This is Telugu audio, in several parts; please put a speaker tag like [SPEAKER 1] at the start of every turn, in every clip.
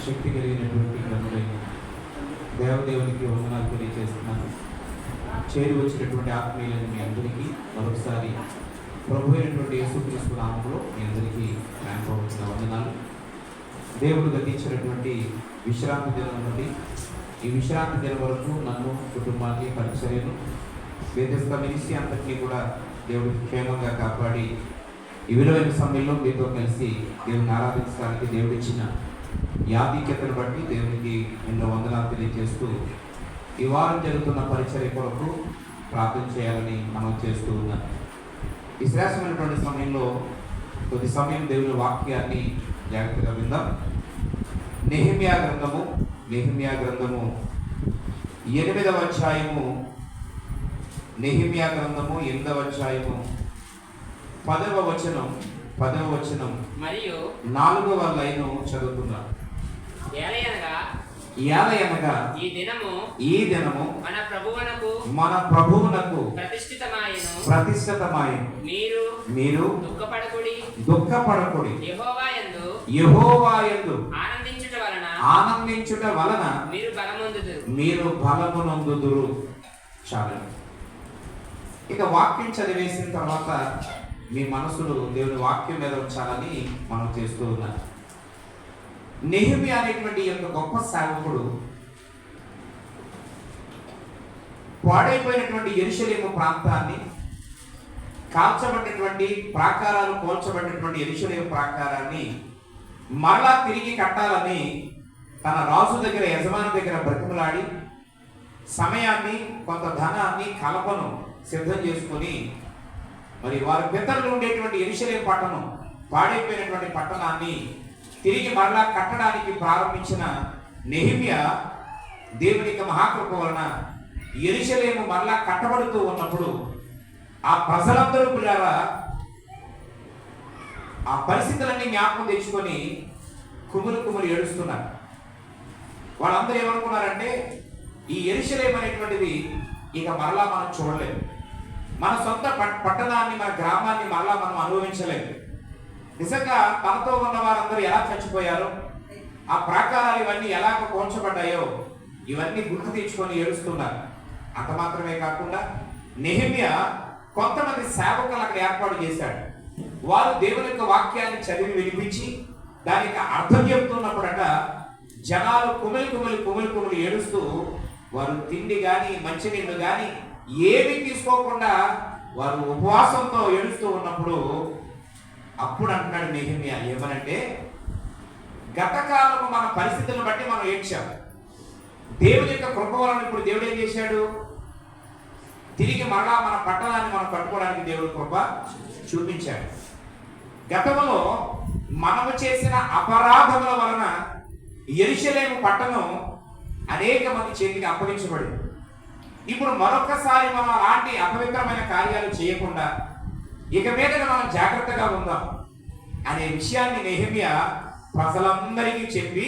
[SPEAKER 1] శక్తి కలిగినటువంటి గ్రంథులైన దేవదేవునికి వందనాలు తెలియజేస్తున్నాను. చేరి వచ్చినటువంటి ఆత్మీయులను మీ అందరికీ మరొకసారి ప్రభు అయినటువంటి యేసుక్రీస్తు నామములో మీ అందరికీ ప్రేమపూర్వక వందనాలు. దేవుడు గతించినటువంటి విశ్రాంతి దినం నుండి ఈ విశ్రాంతి దినం వరకు నన్ను, కుటుంబాన్ని, పరిచర్యను, వేదస్థ మినిస్ట్రీ అంతటినీ కూడా దేవుడు క్షేమంగా కాపాడి ఈ విలువైన సమయంలో మీతో కలిసి దేవుని ఆరాధించడానికి దేవుడు ఇచ్చిన ఈ ఆధిక్యతను బట్టి దేవునికి ఎన్నో వందనాలు తెలియజేస్తూ ఈ వారం జరుగుతున్న పరిచర్య కొరకు ప్రార్థన చేయాలని మనం చేస్తూ ఉన్నాం. ఈ శ్రేష్టమైనటువంటి సమయంలో కొద్ది సమయం దేవుని వాక్యాన్ని జాగ్రత్తగా విందాం. నెహెమ్యా గ్రంథము 8వ అధ్యాయము, నెహెమ్యా గ్రంథము 8వ అధ్యాయము 10వ వచనం
[SPEAKER 2] మరియు
[SPEAKER 1] 4వ లైను చదువుతున్నాం. ఏలయనగా ఈ దినము మన ప్రభువునకు ప్రతిష్ఠితమాయెను. మీరు దుఃఖపడకుడి. యెహోవాయందు ఆనందించుట వలన మీరు బలమునొందుదురు. చాలు. ఇక వాక్యం చదివేసిన తర్వాత మీ మనసులు దేవుని వాక్యం మీద ఉంచాలని మనం చేస్తూ ఉన్నాం. నెహెమ్యా అనేటువంటి యొక్క గొప్ప సేవకుడు పాడైపోయినటువంటి యెరూషలేము ప్రాంతాన్ని, కాల్చబడినటువంటి ప్రాకారాలు కోల్చబడినటువంటి యెరూషలేము ప్రాకారాన్ని మరలా తిరిగి కట్టాలని తన రాజు దగ్గర, యజమాని దగ్గర బ్రతిమలాడి సమయాన్ని, కొంత ధనాన్ని, కలపను సిద్ధం చేసుకొని మరి వారి పితరులు ఉండేటువంటి యెరూషలేము పట్టణం, పాడైపోయినటువంటి పట్టణాన్ని తిరిగి మరలా కట్టడానికి ప్రారంభించిన నెహెమ్యా దేవుని యొక్క మహాకృప వలన యెరూషలేము మరలా కట్టబడుతూ ఉన్నప్పుడు ఆ ప్రజలందరూ పిల్లరా ఆ పరిస్థితులన్నీ జ్ఞాపకం తెచ్చుకొని కుములు ఏడుస్తున్నారు. వాళ్ళందరూ ఏమనుకున్నారంటే ఈ యెరూషలేము అనేటువంటిది ఇక మరలా మనం చూడలేము, మన సొంత పట్టణాన్ని, మన గ్రామాన్ని మరలా మనం అనుభవించలేము. నిజంగా తనతో ఉన్న వారందరూ ఎలా చచ్చిపోయారో, ఆ ప్రాకారాలు ఇవన్నీ ఎలా కోల్చబడ్డాయో ఇవన్నీ గుర్తు తెచ్చుకొని ఏడుస్తున్నారు. అంత మాత్రమే కాకుండా నెహెమ్యా కొంతమంది సేవకులు అక్కడ ఏర్పాటు చేశాడు. వారు దేవుని యొక్క వాక్యాన్ని చదివి వినిపించి దానికి అర్థం చెబుతున్నప్పుడట జనాలు కుమిలి ఏడుస్తూ వారు తిండి కానీ, మంచినీళ్ళు కానీ ఏమీ తీసుకోకుండా వారు ఉపవాసంతో ఏడుస్తూ ఉన్నప్పుడు అప్పుడు అంటున్నాడు నెహెమ్యా ఏమనంటే, గతకాలము మన పరిస్థితులను బట్టి మనం ఏడ్చాం. దేవుని యొక్క కృప వలన ఇప్పుడు దేవుడు ఏం చేశాడు, తిరిగి మరలా మన పట్టణాన్ని మనం కట్టుకోవడానికి దేవుడు కృప చూపించాడు. గతంలో మనము చేసిన అపరాధముల వలన యెరూషలేము పట్టణం అనేక మంది చేతికి అప్పగించబడింది. ఇప్పుడు మరొకసారి మనం అలాంటి అపవిత్రమైన కార్యాలు చేయకుండా ఇక మీద మనం జాగ్రత్తగా ఉందాం అనే విషయాన్ని నెహెమ్యా ప్రజలందరికీ చెప్పి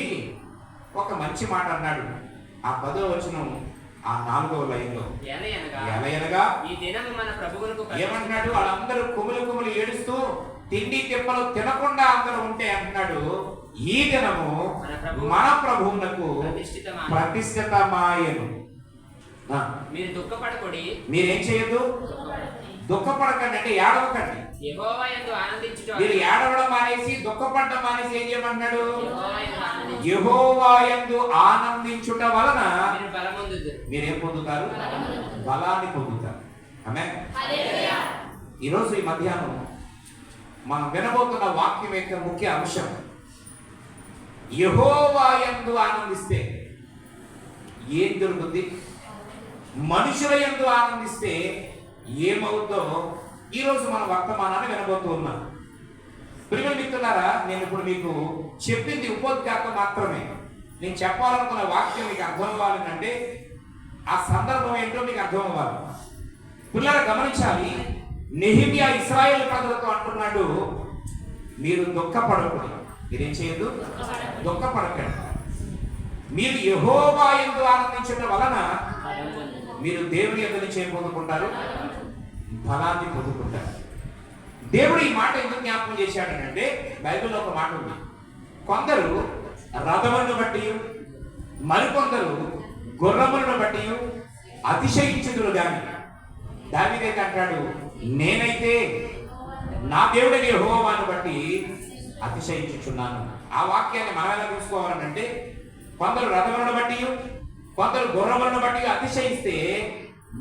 [SPEAKER 1] ఒక మంచి మాట అన్నాడు. ఆ 10వ వచనం, ఆ 4వ లైన్లో ఏలయనగా ఏమంటున్నాడు, వాళ్ళందరూ కుములు ఏడుస్తూ తిండి తిప్పలు తినకుండా అందరూ ఉంటే అంటున్నాడు, ఈ దినము మన ప్రభువునకు ప్రతిష్ఠితమాయెను.
[SPEAKER 2] మీరు దుఃఖపడకుడి.
[SPEAKER 1] మీరేం చేయొద్దు, దుఃఖపడకండి అంటే ఏడవకండి. మీరు ఏడవడం మానేసి, దుఃఖపడడం మానేసి ఏం చేయమన్నాడు, యెహోవాయందు ఆనందించుట వలన మీరేం పొందుతారు, బలాన్ని పొందుతారు. ఆమేన్. ఈరోజు ఈ మధ్యాహ్నం మనం వినబోతున్న వాక్యం యొక్క ముఖ్య అంశం, యెహోవాయందు ఆనందిస్తే ఏం దొరుకుతుంది, మనుషుల యందు ఆనందిస్తే ఏమవుతుందో ఈరోజు మన వర్తమానాన్ని వినబోతూ ఉన్నాం. ప్రియమైన మిత్రులారా, నేను ఇప్పుడు మీకు చెప్పింది ఉపోద్ఘాతం మాత్రమే. నేను చెప్పాలనుకున్న వాక్యం మీకు అర్థం అవ్వాలంటే ఆ సందర్భం ఏంటో మీకు అర్థం అవ్వాలి. పిల్లలు గమనించాలి, నెహెమ్యా ఇశ్రాయేలు ప్రజలతో అంటున్నాడు, మీరు దుఃఖపడకూడదు. మీరేం చేయొద్దు, దుఃఖపడకండి. మీరు యెహోవా యందు ఆనందించడం వలన మీరు దేవుని యందు నుంచి ఏం పొందుకుంటారు, బలాన్ని పొందుకుంటారు. దేవుడు ఈ మాట ఎందుకు జ్ఞాపకం చేశాడనంటే, బైబిల్లో ఒక మాట ఉంది, కొందరు రథములను బట్టి మరికొందరు గుర్రములను బట్టి అతిశయించుదురు గాని దావీదైతే అంటాడు, నేనైతే నా దేవుడైన యెహోవాను బట్టి అతిశయించుచున్నాను. ఆ వాక్యాన్ని మనం ఎలా తీసుకోవాలంటే, కొందరు రథములను బట్టి కొందరు గుర్రములను బట్టి అతిశయిస్తే,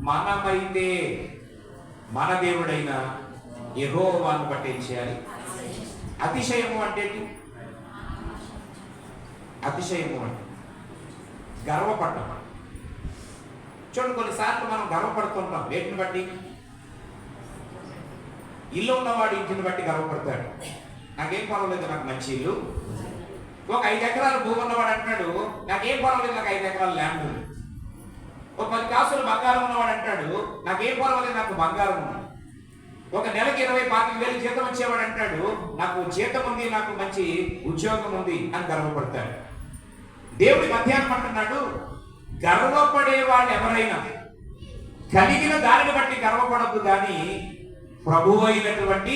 [SPEAKER 1] మనమైతే మన దేవుడైన యెహోవాను బట్టి ఏం చేయాలి? అతిశయము అంటే అతిశయము అంటే గర్వపడటం. చూడండి, కొన్నిసార్లు మనం గర్వపడుతుంటాం. వేటిని బట్టి? ఇల్లు ఉన్నవాడు ఇంటిని బట్టి గర్వపడతాడు. నాకేం పర్వాలేదు, నాకు మంచి ఇల్లు. ఒక 5 ఎకరాలు భూమి ఉన్నవాడు అంటాడు, నాకేం పర్వాలేదు, నాకు 5 ఎకరాల ల్యాండ్ ఉంది. ఒక 10 కాసులు బంగారం ఉన్నవాడు అంటాడు, నాకేం పర్వాలేదు, నాకు బంగారం ఉంది. ఒక నెలకి 20-25 వేలు జీతం వచ్చేవాడు అంటాడు, నాకు జీతం ఉంది, నాకు మంచి ఉద్యోగం ఉంది అని గర్వపడతాడు. దేవుడి మధ్యాహ్నం అంటున్నాడు, గర్వపడే వాళ్ళు ఎవరైనా కలిగిన దానిని బట్టి గర్వపడద్దు, కానీ ప్రభువు అయినటువంటి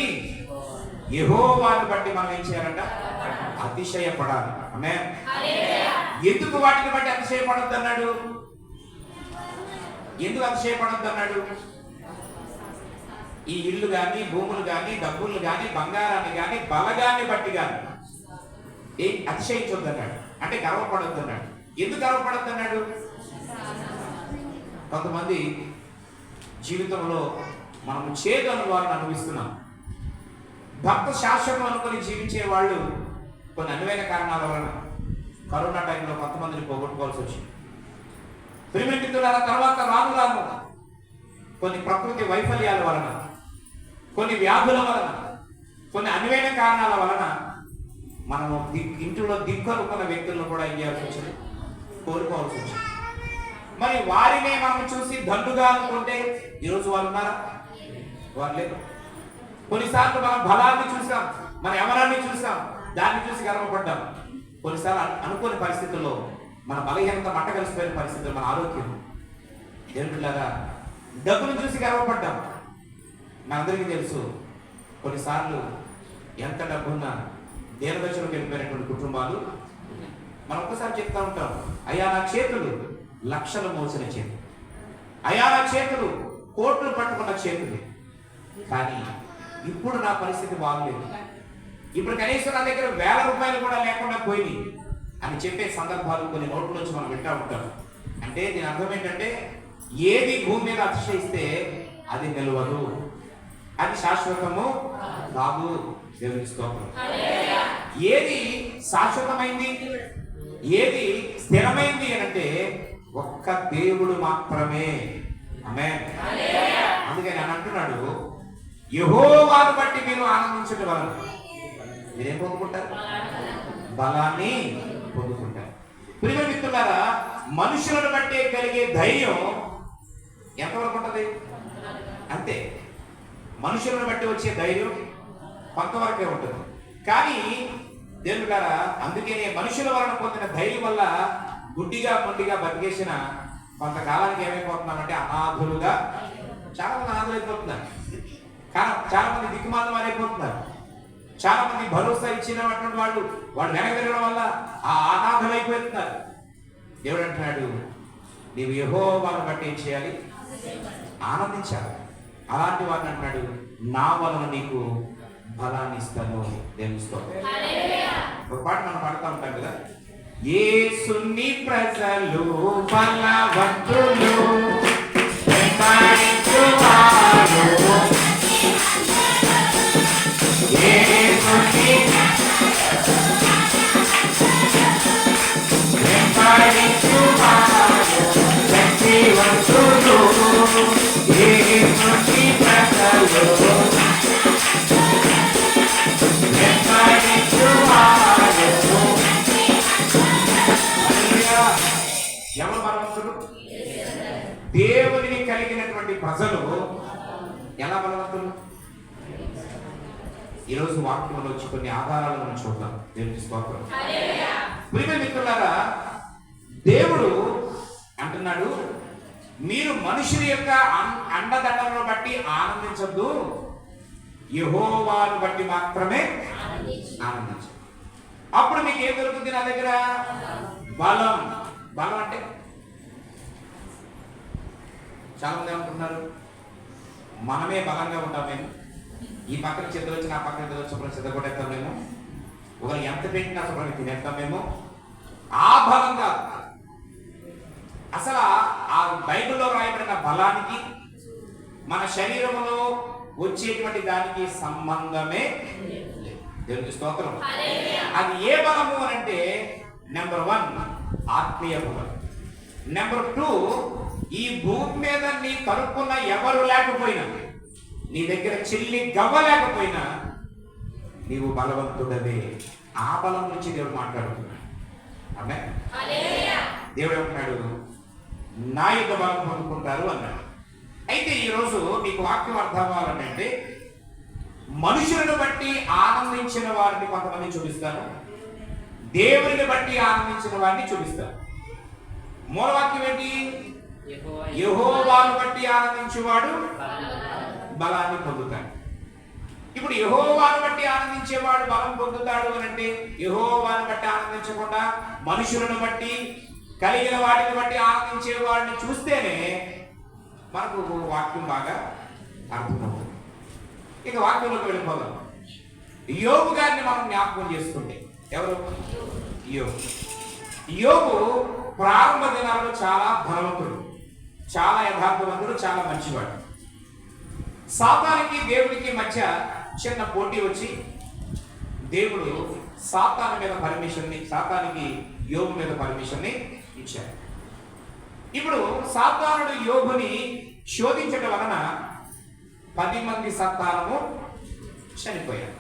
[SPEAKER 1] యెహోవాను బట్టి మనం ఏం చేయాలంట? అతిశయపడాలి. ఆమేన్. ఎందుకు వాటిని బట్టి అతిశయపడద్దు అన్నాడు? ఎందుకు అతిశయపడద్దు అన్నాడు? ఈ ఇల్లు కానీ, భూములు కానీ, డబ్బులు కానీ, బంగారాన్ని కానీ, బలగాన్ని బట్టి కానీ అతిశయించొద్దు అన్నాడు. అంటే గర్వపడొద్దు అన్నాడు. ఎందుకు గర్వపడొద్దు అన్నాడు? కొంతమంది జీవితంలో మనం చేదు అనుభవాలను అనుభవిస్తున్నాం. భక్త శాశ్వతం అనుకుని జీవించే వాళ్ళు కొన్ని అనువైన కారణాల వలన కరోనా టైంలో కొంతమందిని పోగొట్టుకోవాల్సి వచ్చింది. ప్రిమిటితుల తర్వాత రాను రాను కొన్ని ప్రకృతి వైఫల్యాల వలన, కొన్ని వ్యాధుల వలన, కొన్ని అనువైన కారణాల వలన మనము ఇంటిలో దిక్కనుకున్న వ్యక్తులను కూడా ఏం చేయాల్సి వచ్చింది? కోరుకోవాల్సి వచ్చింది. మరి వారినే మనం చూసి దండుగా అనుకుంటే ఈరోజు వాళ్ళు ఉన్నారా? వారు లేరు. కొన్నిసార్లు మనం బలాన్ని చూసాం, మన ఎవరాన్ని చూసాం, దాన్ని చూసి గర్వపడ్డాం. కొన్నిసార్లు అనుకోని పరిస్థితుల్లో మన బలహీనత మట్ట కలిసిపోయిన పరిస్థితుల్లో మన ఆరోగ్యం దేవుడిలాగా డబ్బును చూసి గర్వపడ్డాం. మనందరికీ తెలుసు, కొన్నిసార్లు ఎంత డబ్బున్నా దేనదశలోకి వెళ్ళిపోయినటువంటి కుటుంబాలు మనం ఒక్కసారి చెప్తా ఉంటాం, అయ్యా నా చేతులు లక్షలు మోసిన చేతులు, అయ్యా నా చేతులు కోట్లు పట్టుకున్న చేతులు, కానీ ఇప్పుడు నా పరిస్థితి బాగలేదు, ఇప్పుడు కనీసం నా దగ్గర 1000 రూపాయలు కూడా లేకుండా పోయింది అని చెప్పే సందర్భాలు కొన్ని నోట్ల నుంచి మనం వింటూ ఉంటాం. అంటే దీని అర్థం ఏంటంటే, ఏది భూమి మీద అతిశయిస్తే అది నిలవదు, అది శాశ్వతము కాదు. దేవుని స్తోత్రం. ఏది శాశ్వతమైంది, ఏది స్థిరమైంది అంటే ఒక్క దేవుడు మాత్రమే. ఆమేన్. అందుకని ఆయన అంటున్నాడు, యెహోవాను బట్టి మీరు ఆనందించడం వలన మీరేం పొందుకుంటారు? బలాన్ని పొందుకుంటారు. ప్రియ మిత్రులారా, మనుషులను బట్టే కలిగే ధైర్యం ఎంతవరకు ఉంటుంది? అంతే. మనుషులను బట్టి వచ్చే ధైర్యం కొంతవరకే ఉంటుంది. కానీ దేవుని గారా, అందుకే మనుషుల వలన పొందిన ధైర్యం వల్ల గుడ్డిగా మొండిగా బతికేసిన కొంతకాలానికి ఏమైపోతున్నామంటే అనాథులుగా, చాలా మంది అనాథులు అయిపోతున్నారు. కానీ చాలా మంది దిక్కుమాలం అయిపోతున్నారు. చాలా మంది భరోసా ఇచ్చినటువంటి వాళ్ళు వెనక తిరగడం వల్ల ఆ అనాథలు అయిపోతున్నారు. దేవుడు అంటున్నాడు, నీవు యెహోవాను బట్టి ఏం చేయాలి? ఆనందించాలి. అలాంటి వారిని అంటున్నాడు, నా వలన నీకు బలాన్ని ఇస్తాను. దేవుని స్తోత్రం. ఒక పాట మనం పాడుతూ ఉంటాం కదా, యేసుని ప్రజలు బలవంతులు వెంబడించువారు, యేసుని వెంబడించువారు శక్తివంతులు, యేసుని ప్రజలు ఎవరు బలవంతులు? దేవుని కలిగినటువంటి ప్రజలు ఎలా బలవంతులు? ఈరోజు వాక్యంలో వచ్చి కొన్ని ఆధారాలను మనం చూద్దాం. దేవుని స్తోత్రం. ప్రియ మిత్రులారా, దేవుడు అంటున్నాడు, మీరు మనుషుల యొక్క అండదండలను బట్టి ఆనందించద్దు, యెహోవాను బట్టి మాత్రమే ఆనందించండి. అప్పుడు మీకు ఏం దొరుకుతుంది నా దగ్గర? బలం. బలం అంటే చాలా మంది ఏమనుకుంటున్నారు, మనమే బలంగా ఉంటాం, మేము ఈ పక్కన చెద్దరు వచ్చి ఆ పక్కన చెద్దరు వచ్చి చెద్ద కొట్టేస్తాం, మేము ఒకరు ఎంత పెట్టినా శుభ్రంగా తినేస్తాం మేము. ఆ బలం కాదు. అసలు ఆ బైబిల్లో రాయబడిన బలానికి మన శరీరంలో వచ్చేటువంటి దానికి సంబంధమే లేదు. దేవునికి స్తోత్రం. అది ఏ బలము అని అంటే, నెంబర్ 1 ఆత్మీయ బలం. నెంబర్ 2 ఈ భూమి మీద నీ కనుక్కున్న ఎవరు లేకపోయినా, నీ దగ్గర చెల్లి గవ్వ లేకపోయినా నీవు బలవంతుడవే. ఆ బలం నుంచి దేవుడు మాట్లాడుతున్నాడు. ఆమేన్. దేవుడు అంటున్నాడు, నా యొక్క బలం పొందుకుంటారు అన్నాడు. అయితే ఈరోజు మీకు వాక్యం అర్థం అవ్వాలంటే, మనుషులను బట్టి ఆనందించిన వారిని కొంతమంది చూపిస్తాను, దేవుని బట్టి ఆనందించిన వారిని చూపిస్తాను. మూలవాక్యం ఏంటి? యెహోవాను బట్టి ఆనందించేవాడు బలాన్ని పొందుతాడు. ఇప్పుడు యెహోవాను బట్టి ఆనందించేవాడు బలం పొందుతాడు అని అంటే, యెహోవాను బట్టి ఆనందించకుండా మనుషులను బట్టి కలిగిన వాటిని బట్టి ఆనందించే వాడిని చూస్తేనే మనకు వాక్యం బాగా అర్థమవుతుంది. ఇక వాక్యంలోకి వెళ్ళిపోదాం. యోబు గారిని మనం జ్ఞాపకం చేసుకుంటే, ఎవరు? యోబు ప్రారంభ దినాల్లో చాలా ధనవంతుడు, చాలా యథార్థవంతుడు, చాలా మంచివాడు. సాతానికి దేవుడికి మధ్య చిన్న పోటీ వచ్చి దేవుడు సాతానికి యోబు మీద పర్మిషన్ని ఇచ్చాడు. ఇప్పుడు సాతానుడు యోబుని శోధించడం వలన 10 మంది సంతానము చనిపోయారు.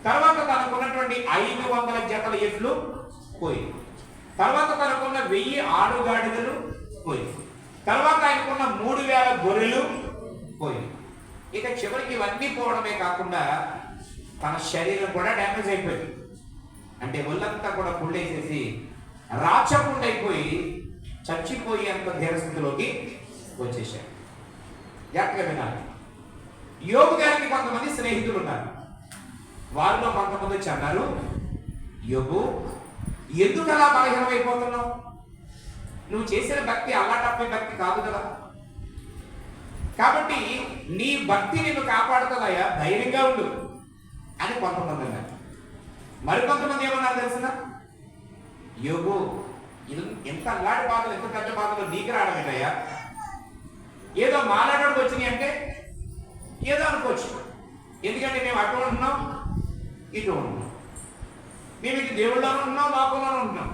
[SPEAKER 1] తర్వాత తనకున్నటువంటి 500 జతల ఎడ్లు పోయి, తర్వాత తనకున్న 1000 ఆడుగాడిదలు పోయి, తర్వాత ఆయనకున్న 3000 గొర్రెలు పోయి, ఇక చివరికి ఇవన్నీ పోవడమే కాకుండా తన శరీరం కూడా డ్యామేజ్ అయిపోయింది. అంటే ఒళ్ళంతా కూడా పుండేసేసి రాచపుండైపోయి చచ్చిపోయి అంత ధీరస్థితిలోకి వచ్చేసాడు. జాగ్రత్తగా వినాలి. యోబు గారికి కొంతమంది స్నేహితులు ఉన్నారు. వారిలో కొంతమంది వచ్చి అన్నారు, యోబు ఎందుకు అలా బలహీనమైపోతున్నావు? నువ్వు చేసిన భక్తి అల్లాటప్పే భక్తి కాదు కదా, కాబట్టి నీ భక్తి నిన్ను కాపాడుతుందయ్యా, ధైర్యంగా ఉండు అని కొంతమంది అన్నారు. మరికొంతమంది ఏమన్నారు తెలిసిన? యోబు ఎంత అల్లాడి బాధలు, ఎంత పెద్ద బాధలు నీకు రావడమేటయ్యా, ఏదో మాట్లాడడానికి వచ్చినాయి అంటే ఏదో అనుకోవచ్చు, ఎందుకంటే మేము అటు ఉంటున్నాం ఇటు ఉంటున్నాం, మేము ఇటు దేవుళ్ళలోనూ ఉంటున్నాం లోకంలోనూ ఉంటున్నాం,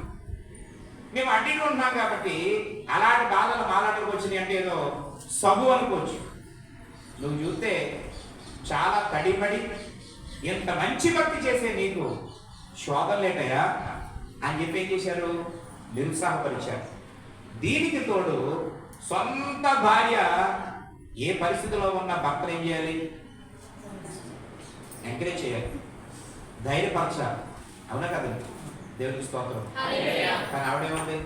[SPEAKER 1] మేము అడ్డీలో ఉంటున్నాం, కాబట్టి అలాంటి బాధలు మాట్లాడడానికి వచ్చినాయి అంటే ఏదో సబు అనుకోవచ్చు. నువ్వు చూస్తే చాలా తడిపడి ఎంత మంచి భక్తి చేసే నీకు శోధనలేటయా అని చెప్పి ఏం చేశారు? నిరుత్సాహపరిచారు. దీనికి తోడు సొంత భార్య ఏ పరిస్థితిలో ఉన్న భర్తను ఏం చేయాలి? ఎంకరేజ్ చేయాలి, ధైర్యపరచాలి. అవునా కదండి? దేవునికి స్తోత్రం. కానీ ఆవిడేమంది?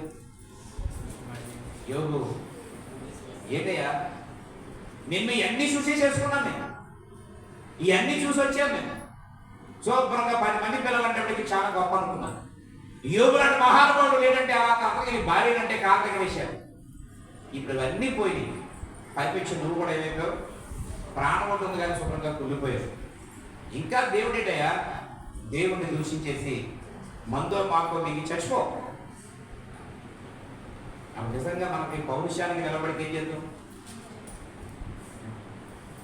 [SPEAKER 1] యోగు ఏంటయ్యా, నిన్ను ఇవన్నీ చూసి చేసుకున్నాను, నేను ఇవన్నీ చూసి వచ్చాను, నేను శుభ్రంగా 10 మంది పిల్లలు అంటే చాలా గొప్ప అనుకున్నాను. యోగు లాంటి మహానుభావుడు లేదంటే అలా అతనికి భార్య అంటే కాంతక వేశారు. ఇప్పుడు ఇవన్నీ పోయి పైపించి నువ్వు కూడా ఏమైపోయావు? ప్రాణం ఉంటుంది కానీ శుభ్రంగా కుళ్ళిపోయావు. ఇంకా దేవుడేటయ్యా, దేవుడిని దూషించేసి మందో మాకో మీకు చచ్చిపో. అప్పుడు నిజంగా మనకి పౌరుషానికి నిలబడితే ఏం చేద్దాం?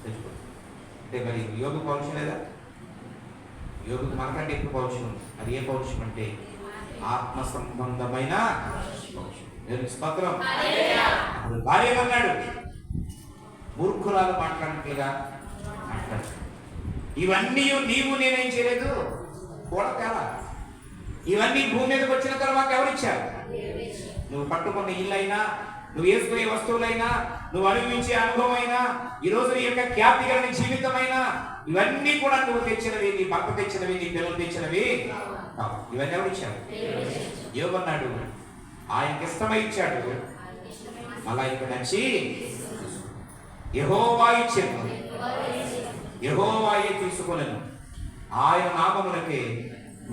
[SPEAKER 1] చచ్చిపో. అంటే మరి యోగు పౌరుషం లేదా? యోగుకి మనకంటే ఎక్కువ పౌరుషం ఉంది. అది ఏ పౌరుషం అంటే ఆత్మ సంబంధమైన పౌరుషం. స్తోత్రం. అప్పుడు భార్య అన్నాడు, మూర్ఖురాలు మాట్లాడినట్లుగా మాట్లాడు, ఇవన్నీ నీవు నేనేం చేయలేదు, కూడా తేలా, ఇవన్నీ భూమి మీదకి వచ్చిన తర్వాత ఎవరిచ్చారు? నువ్వు పట్టుకున్న ఇల్లైనా, నువ్వు వేసుకునే వస్తువులైనా, నువ్వు అనుభవించే అనుభవం అయినా, ఈరోజు నీ యొక్క ఖ్యాతి కలిగిన జీవితమైనా, ఇవన్నీ కూడా నువ్వు తెచ్చినవి, నీ భర్త తెచ్చినవి, నీ పిల్లలు తెచ్చినవి. ఇవన్నీ ఎవరిచ్చారు? యోగన్నాడు, ఆయనకి ఇష్టమై ఇచ్చాడు, మళ్ళా ఇక్కడ నచ్చి యెహోవా ఇచ్చాను, యెహోవాయే తీసుకోలేను, ఆయన నామములకే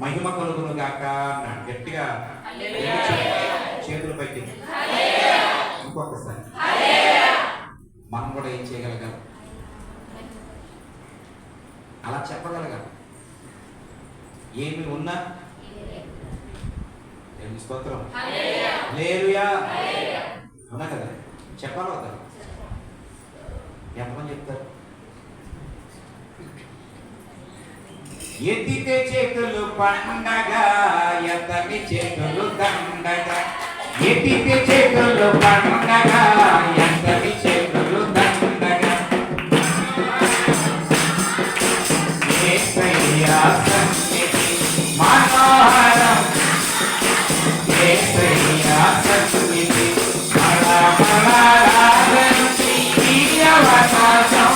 [SPEAKER 1] మహిమ కలుగును గాక అన్నాడు. గట్టిగా చేతులు పైకి. ఇంకొకసారి మనం కూడా ఏం చేయగలగాలి? అలా చెప్పగలగాలి. ఏమి ఉన్నా స్తోత్రం హల్లెలూయా అవునా కదా? చెప్పాలి కదా? ఎంతమంది చెప్తారు? ఎత్తితే చేతులు పండగ, ఎత్తని చేతులు దండగ. ఎత్తితే చేతులు పండగ, ఎత్తని చేతులు దండగ. యేసయ్యా సన్నిధి మనోహరం, యేసయ్యా సన్నిధి మళమళలారంటి ఈ అవకాశం.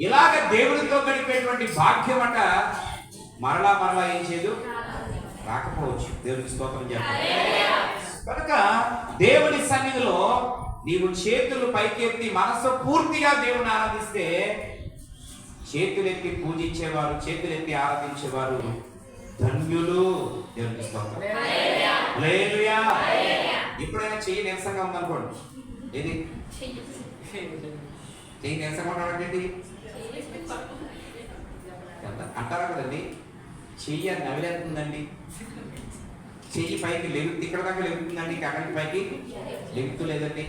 [SPEAKER 1] ఇలాగ దేవుడితో గడిపేటువంటి భాగ్యం అట మరలా మరలా ఏం చేయదు, రాకపోవచ్చు. దేవుడికి స్తోత్రం చేస్తాం. కనుక దేవుడి సన్నిధిలో నీవు చేతులు పైకెత్తి మనసు పూర్తిగా దేవుని ఆరాధిస్తే, చేతులెత్తి పూజించేవారు, చేతులెత్తి ఆరాధించేవారు ధన్యులు. దేవునికి స్తోత్రం. హల్లెలూయా. ఎప్పుడైనా చెయ్యి నీరసంగా ఉందనుకోండి, ఏది చెయ్యి నీరసంగా ఉండడం అంటారా కదండి, చెయ్యి నవిలేస్తుందండి, చెయ్యి పైకి ఇక్కడ దాకా లెగుతుందండి, అక్కడికి పైకి లెగుతూ లేదండి,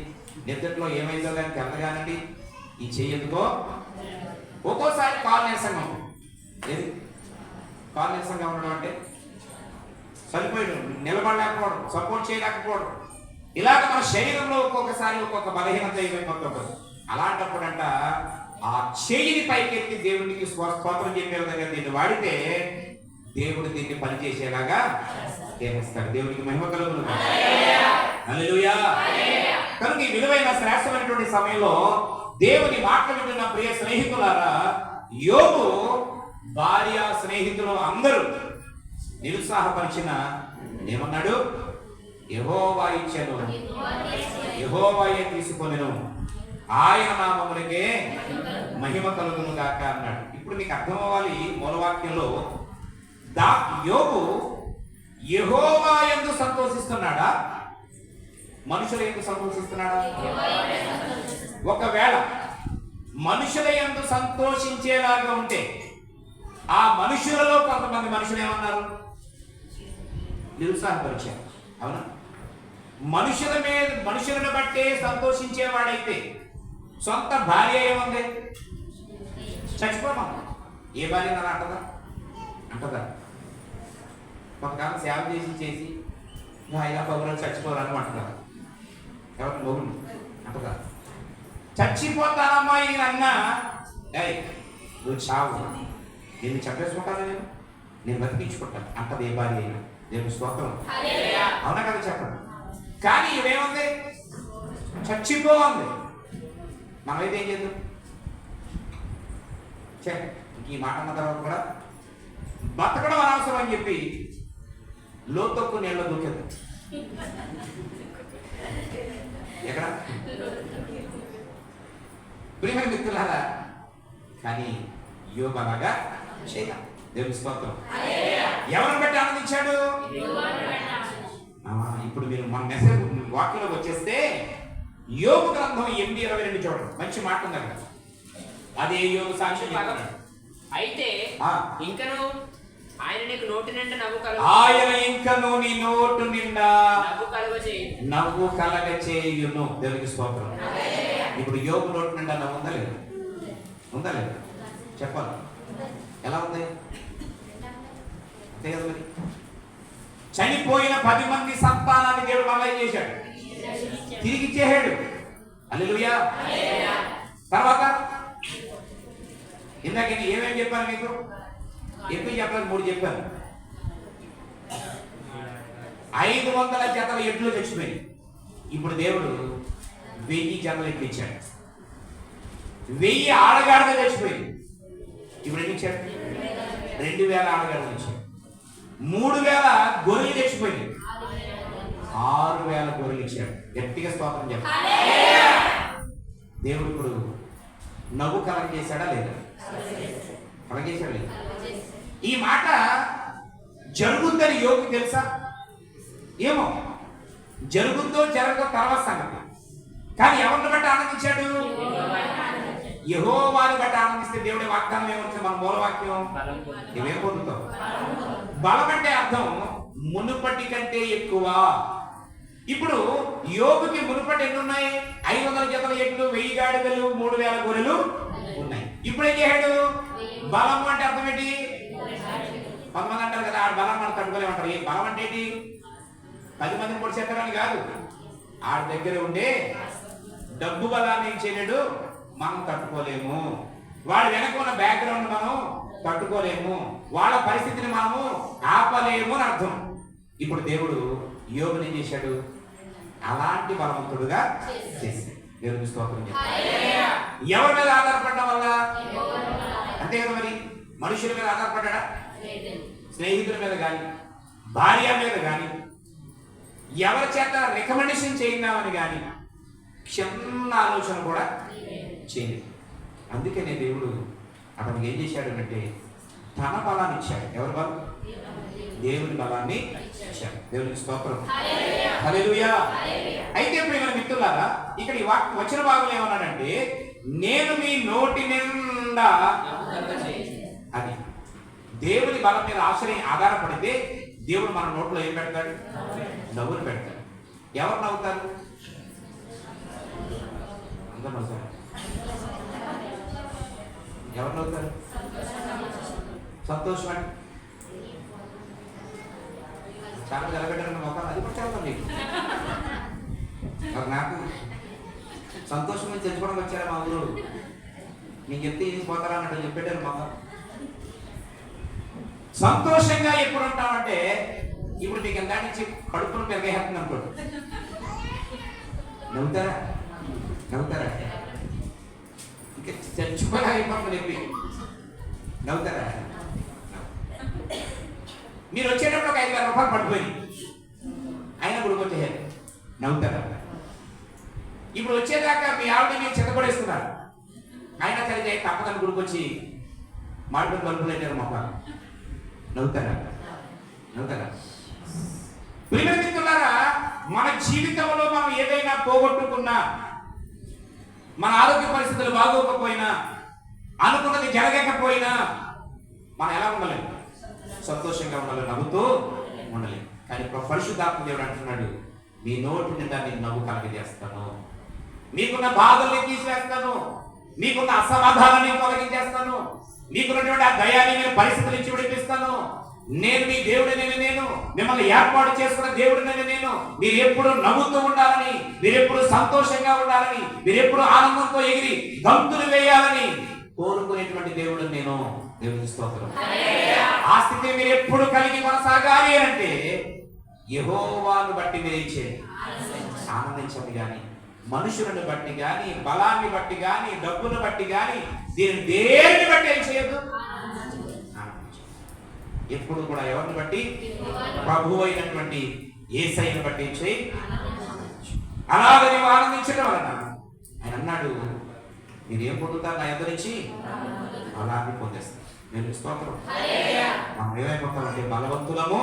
[SPEAKER 1] నిద్రలో ఏమైందో కానీ తెల్లగానండి. ఈ చెయ్యి ఎందుకో ఒక్కోసారి కాలు నీరసంగా ఉంటుంది. ఏది కాలు నీరసంగా ఉండడం అంటే సరిపోయడం, నిలబడలేకపోవడం, సపోర్ట్ చేయలేకపోవడం, ఇలాగ మన శరీరంలో ఒక్కొక్కసారి ఒక్కొక్క బలహీనత ఏమైపోతుంది. అలాంటప్పుడంట ఆ చెయ్యిని పైకెత్తి దేవునికి స్తోత్రం చెప్పే విధంగా దీన్ని వాడితే దేవుడు దీన్ని పనిచేసేలాగా చేస్తాడు. దేవునికి మహిమ కలుగును. హల్లెలూయా. కనుక ఈ విలువైన శ్రేష్టమైనటువంటి సమయంలో దేవుని మాటలు వింటున్న ప్రియ స్నేహితులారా, యోబు భార్య స్నేహితులు అందరూ నిరుత్సాహపరిచిన ఏమన్నాడు? యెహోవా ఇచ్చెను, యెహోవాయే తీసుకొనెను, ఆయన నామమునకే మహిమ కలుగును గాక అన్నాడు. ఇప్పుడు మీకు అర్థం అవ్వాలి, మూలవాక్యంలో యోబు యెహోవా యందు సంతోషిస్తున్నాడా మనుషుల యందు సంతోషిస్తున్నాడా? ఒకవేళ మనుషుల యందు సంతోషించేలాగా ఉంటే ఆ మనుషులలో కొంతమంది మనుషులు ఏమన్నారు? నిరుత్సాహపరిచారు. అవునా? మనుషులను బట్టే సంతోషించేవాడైతే సొంత భార్య ఏముంది? చచ్చిపోతాం. ఏ భార్య అంటదా? అంటదా? కొంతకాలం సేవ చేసి ఇలా పౌరాలు చచ్చిపోరాని అంటున్నారు. ఎవరి మొగుడు అంటదా? చచ్చిపోతానమ్మా ఈయన అన్నా, నువ్వు చావు, నేను చంపేసుకుంటాను, నేను బతికించుకుంటాను అంటది ఏ భార్య అయినా. దేవుని స్తోత్రం. అవునా కదా? చెప్పండి. కానీ ఇవేముంది? చచ్చిపోంది. మనమైతే ఏం చేద్దాం? ఈ మాట అన్న తర్వాత కూడా బతకడం అనవసరం అని చెప్పి లోతొక్కు నీళ్ళ దూకేద్దాం. ఎక్కడ ప్రియమైన మిత్రులారా, కానీ యోబు అలాగా చేయాలి. దేవుని స్తోత్రం. ఎవరిని బట్టి ఆనందించాడు? ఇప్పుడు మీరు మన మెసేజ్ వాక్యంలోకి వచ్చేస్తే యోబు గ్రంథం 8:22 చూడండి. మంచి మాట ఉంది అక్కడ. అదే యోబు సాక్ష్యం.
[SPEAKER 2] అయితే ఇంకను ఆయన నీకు నోటి నిండా
[SPEAKER 1] ఆయన ఇంకను నీ నోటు నిండా
[SPEAKER 2] నవ్వు
[SPEAKER 1] కలగ చేయును. దేవునికి స్తోత్రం. ఇప్పుడు యోబు నోటు నిండా నవ్వు ఉందా లేదు? ఉందా లేదు? చెప్పాలి. ఎలా ఉంది? అంతే కదా మరి. చనిపోయిన 10 మంది సంతానాన్ని దేవుడు మళ్ళీ చేశాడు, తిరిగి ఇచ్చేసాడు. హల్లెలూయా. తర్వాత ఇందాక ఏమేమి చెప్పాను మీకు? ఎందుకు చెప్పాలి? 3 చెప్పాను. 500 జతల ఎడ్లు తెచ్చిపోయి ఇప్పుడు దేవుడు 1000 జతల ఎడ్లు ఇచ్చాడు. 1000 ఆడగాడిద తెచ్చిపోయింది. ఇప్పుడు ఎన్ని ఇచ్చాడు? 2000 ఆడగాడిదలు ఇచ్చాడు. 3000 గొర్రెలు తెచ్చిపోయింది. 6000 గొర్రెలు ఇచ్చాడు. గట్టిగా స్తోత్రం చెప్పాలి. దేవుడు ఇప్పుడు నవ్వు కలగ చేశాడా లేదా? కలగేశాడు లేదా? ఈ మాట జరుగుద్దని యోగుకి తెలుసా? ఏమో, జరుగుద్దో జరగదో తర్వాత సంగతి. కానీ ఎవరిని బట్టి ఆనందించాడు? యెహోవాని బట్టి ఆనందిస్తే దేవుడి వాగ్దానం ఏమవుతుంది? మన మూలవాక్యం నువ్వేం పొందుతావు? బలం అంటే అర్థం మునుపటి కంటే ఎక్కువ. ఇప్పుడు యోగుకి మునుపటి ఎన్ని ఉన్నాయి? 500 జతల ఎడ్లు, 1000 గాడిదలు, 3000 గొర్రెలు ఉన్నాయి. ఇప్పుడు ఏం చేశాడు? బలం అంటే అర్థం ఏంటి? కొంతమంది అంటారు కదా, ఆడ బలం మనం తట్టుకోలేమంటారు. ఏ బలం అంటే ఏంటి? 10 మందిని పొడి చెప్పారని కాదు. ఆడ దగ్గర ఉండే డబ్బు బలాన్ని ఏం చేయలేడు, మనం తట్టుకోలేము. వాడు వెనక ఉన్న బ్యాక్గ్రౌండ్ మనం తట్టుకోలేము. వాళ్ళ పరిస్థితిని మనము ఆపలేము అని అర్థం. ఇప్పుడు దేవుడు యోబుని ఏం చేశాడు? అలాంటి బలవంతుడుగా చేశాడు. దేవుని స్తోత్రం చెప్పాలి. ఎవరి మీద ఆధారపడడం వల్ల? అంతే కదా మరి. మనుషుల మీద ఆధారపడ్డా? స్నేహితుల మీద కానీ, భార్య మీద కానీ, ఎవరి చేత రికమెండేషన్ చేయిందామని కానీ చిన్న ఆలోచన కూడా చేయలేదు. అందుకనే దేవుడు అతనికి ఏం చేశాడు అంటే తన బలాన్ని ఇచ్చాడు. ఎవరి బలం? దేవుని బలాన్ని ఇచ్చాడు. దేవునికి స్తోత్రం. హల్లెలూయా. అయితే ప్రియమైన మిత్రులారా, ఇక్కడ ఈ వచ్చిన భాగంలో ఏమన్నాడంటే, నేను మీ నోటి నిండా, అది దేవుని బలం మీద ఆధారపడితే దేవుడు మన నోట్లో ఏం పెడతాడు? నవ్వులు పెడతాడు. ఎవరు నవ్వుతారు? అందరూ నవ్వుతారు. ఎవరు నవ్వుతారు? సంతోషం అంటే చాలా జరగబెట్టారు మొక్కలు. అది కూడా చదువుతాం మీకు. నాకు సంతోషం నుంచి తెచ్చుకోవడానికి వచ్చారు మా ఊరు. మీకు చెప్తే ఏం పోతారా అన్నట్టు చెప్పేటారు మొక్క. సంతోషంగా ఎప్పుడు ఉంటామంటే, ఇప్పుడు మీకు ఎంత నుంచి కడుపును పెరిగేస్తుంది అనుకోండి. నవ్వుతారా? నవ్వుతారా? ఇంకా చచ్చిపోయినా అయిపోతుంది చెప్పి నవ్వుతారా? మీరు వచ్చేటప్పుడు ఒక 5,000 రూపాయలు పట్టుకొని ఆయన గుడికి వచ్చేసారు. నవ్వుతారా? ఇప్పుడు వచ్చేదాకా మీ ఆవిడ మీరు చెత్తపడేస్తున్నారు. అయినా సరే తప్పదని గుడికి వచ్చి మాడిపోయి కలుపులు పెట్టారు మొక్కలు. నవ్వుతారా? నవ్వుతారా? ప్రియమిత్రులారా, మన జీవితంలో మనం ఏదైనా పోగొట్టుకున్నా, మన ఆరోగ్య పరిస్థితులు బాగోకపోయినా, అనుకున్నది జరగకపోయినా మనం ఎలా ఉండలేము? సంతోషంగా ఉండాలి, నవ్వుతూ ఉండలేము. కానీ పరిశుద్ధాత్మ దేవుడు అంటున్నాడు, మీ నోటి నిండా నేను నవ్వు కలగజేస్తాను, మీకున్న బాధల్ని తీసివేస్తాను, మీకున్న అసమాధానాన్ని తొలగించేస్తాను, మీకున్నటువంటి ఆ దయాన్ని నేను పరిస్థితుల నుంచి విడిపిస్తాను. నేను మీ దేవుడిని, నేను మిమ్మల్ని ఏర్పాటు చేసుకున్న దేవుడిని, నేను మీరు ఎప్పుడు నవ్వుతూ ఉండాలని, మీరు ఎప్పుడు సంతోషంగా ఉండాలని, మీరు ఎప్పుడు ఆనందంతో ఎగిరి గంతులు వేయాలని కోరుకునేటువంటి దేవుడు నేను. దేవుని స్తోత్రం. ఆ స్థితి మీరు ఎప్పుడు కలిగి కొనసాగాలి అంటే యెహోవాను బట్టి మీరేం చేయండి? ఆనందించండి. కానీ మనుషులను బట్టి కానీ, బలాన్ని బట్టి కానీ, డబ్బును బట్టి కానీ, దేనిని బట్టి ఏం చేయొద్దు? ఎప్పుడు కూడా ఎవరిని బట్టి? ప్రభువు అయినటువంటి యేసయ్యను బట్టి చేయి. అలాగే నీవు ఆనందించడం వలన ఆయన అన్నాడు, మీరు ఏం పొందుతారు నా ఎదురు నుంచి? అలాగే పొందేస్తారు. నేను స్తోత్రం. మనం ఏమైపోతామంటే బలవంతులము,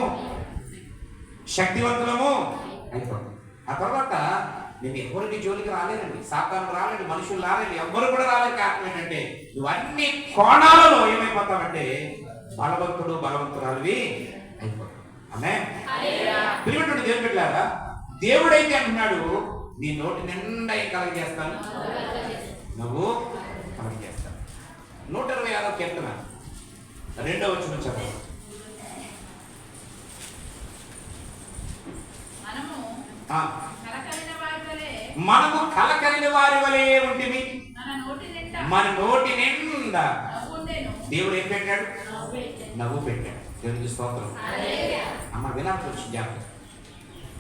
[SPEAKER 1] శక్తివంతులము అయిపోతాం. ఆ తర్వాత నేను ఎవరికి జోలికి రాలేదండి, సాతాను రాలేడు, మనుషులు రాలేదు, ఎవ్వరు కూడా రాలేదు. కారణం ఏంటంటే నువ్వు అన్ని కోణాలలో ఏమైపోతావంటే బలవంతుడు, బలవంతురాలువి అయిపోతావు. ఆమేన్. ప్రియమైనటువంటి దేవుని బిడ్డలారా, దేవుడైతే అంటున్నాడు, నీ నోటి నిండా ఏం కలగజేస్తాను? నువ్వు కలగజేస్తాను. 126వ కీర్తన 2వ వచనం చదవండి. మనము కలకలిన వారి వలె ఉంటిమి, మన నోటి నిండా దేవుడు ఏం పెట్టాడు? నవ్వు పెట్టాడు. దేవునికి స్తోత్రం. అమ్మ వినాల్సి వచ్చింది జాగ్రత్త.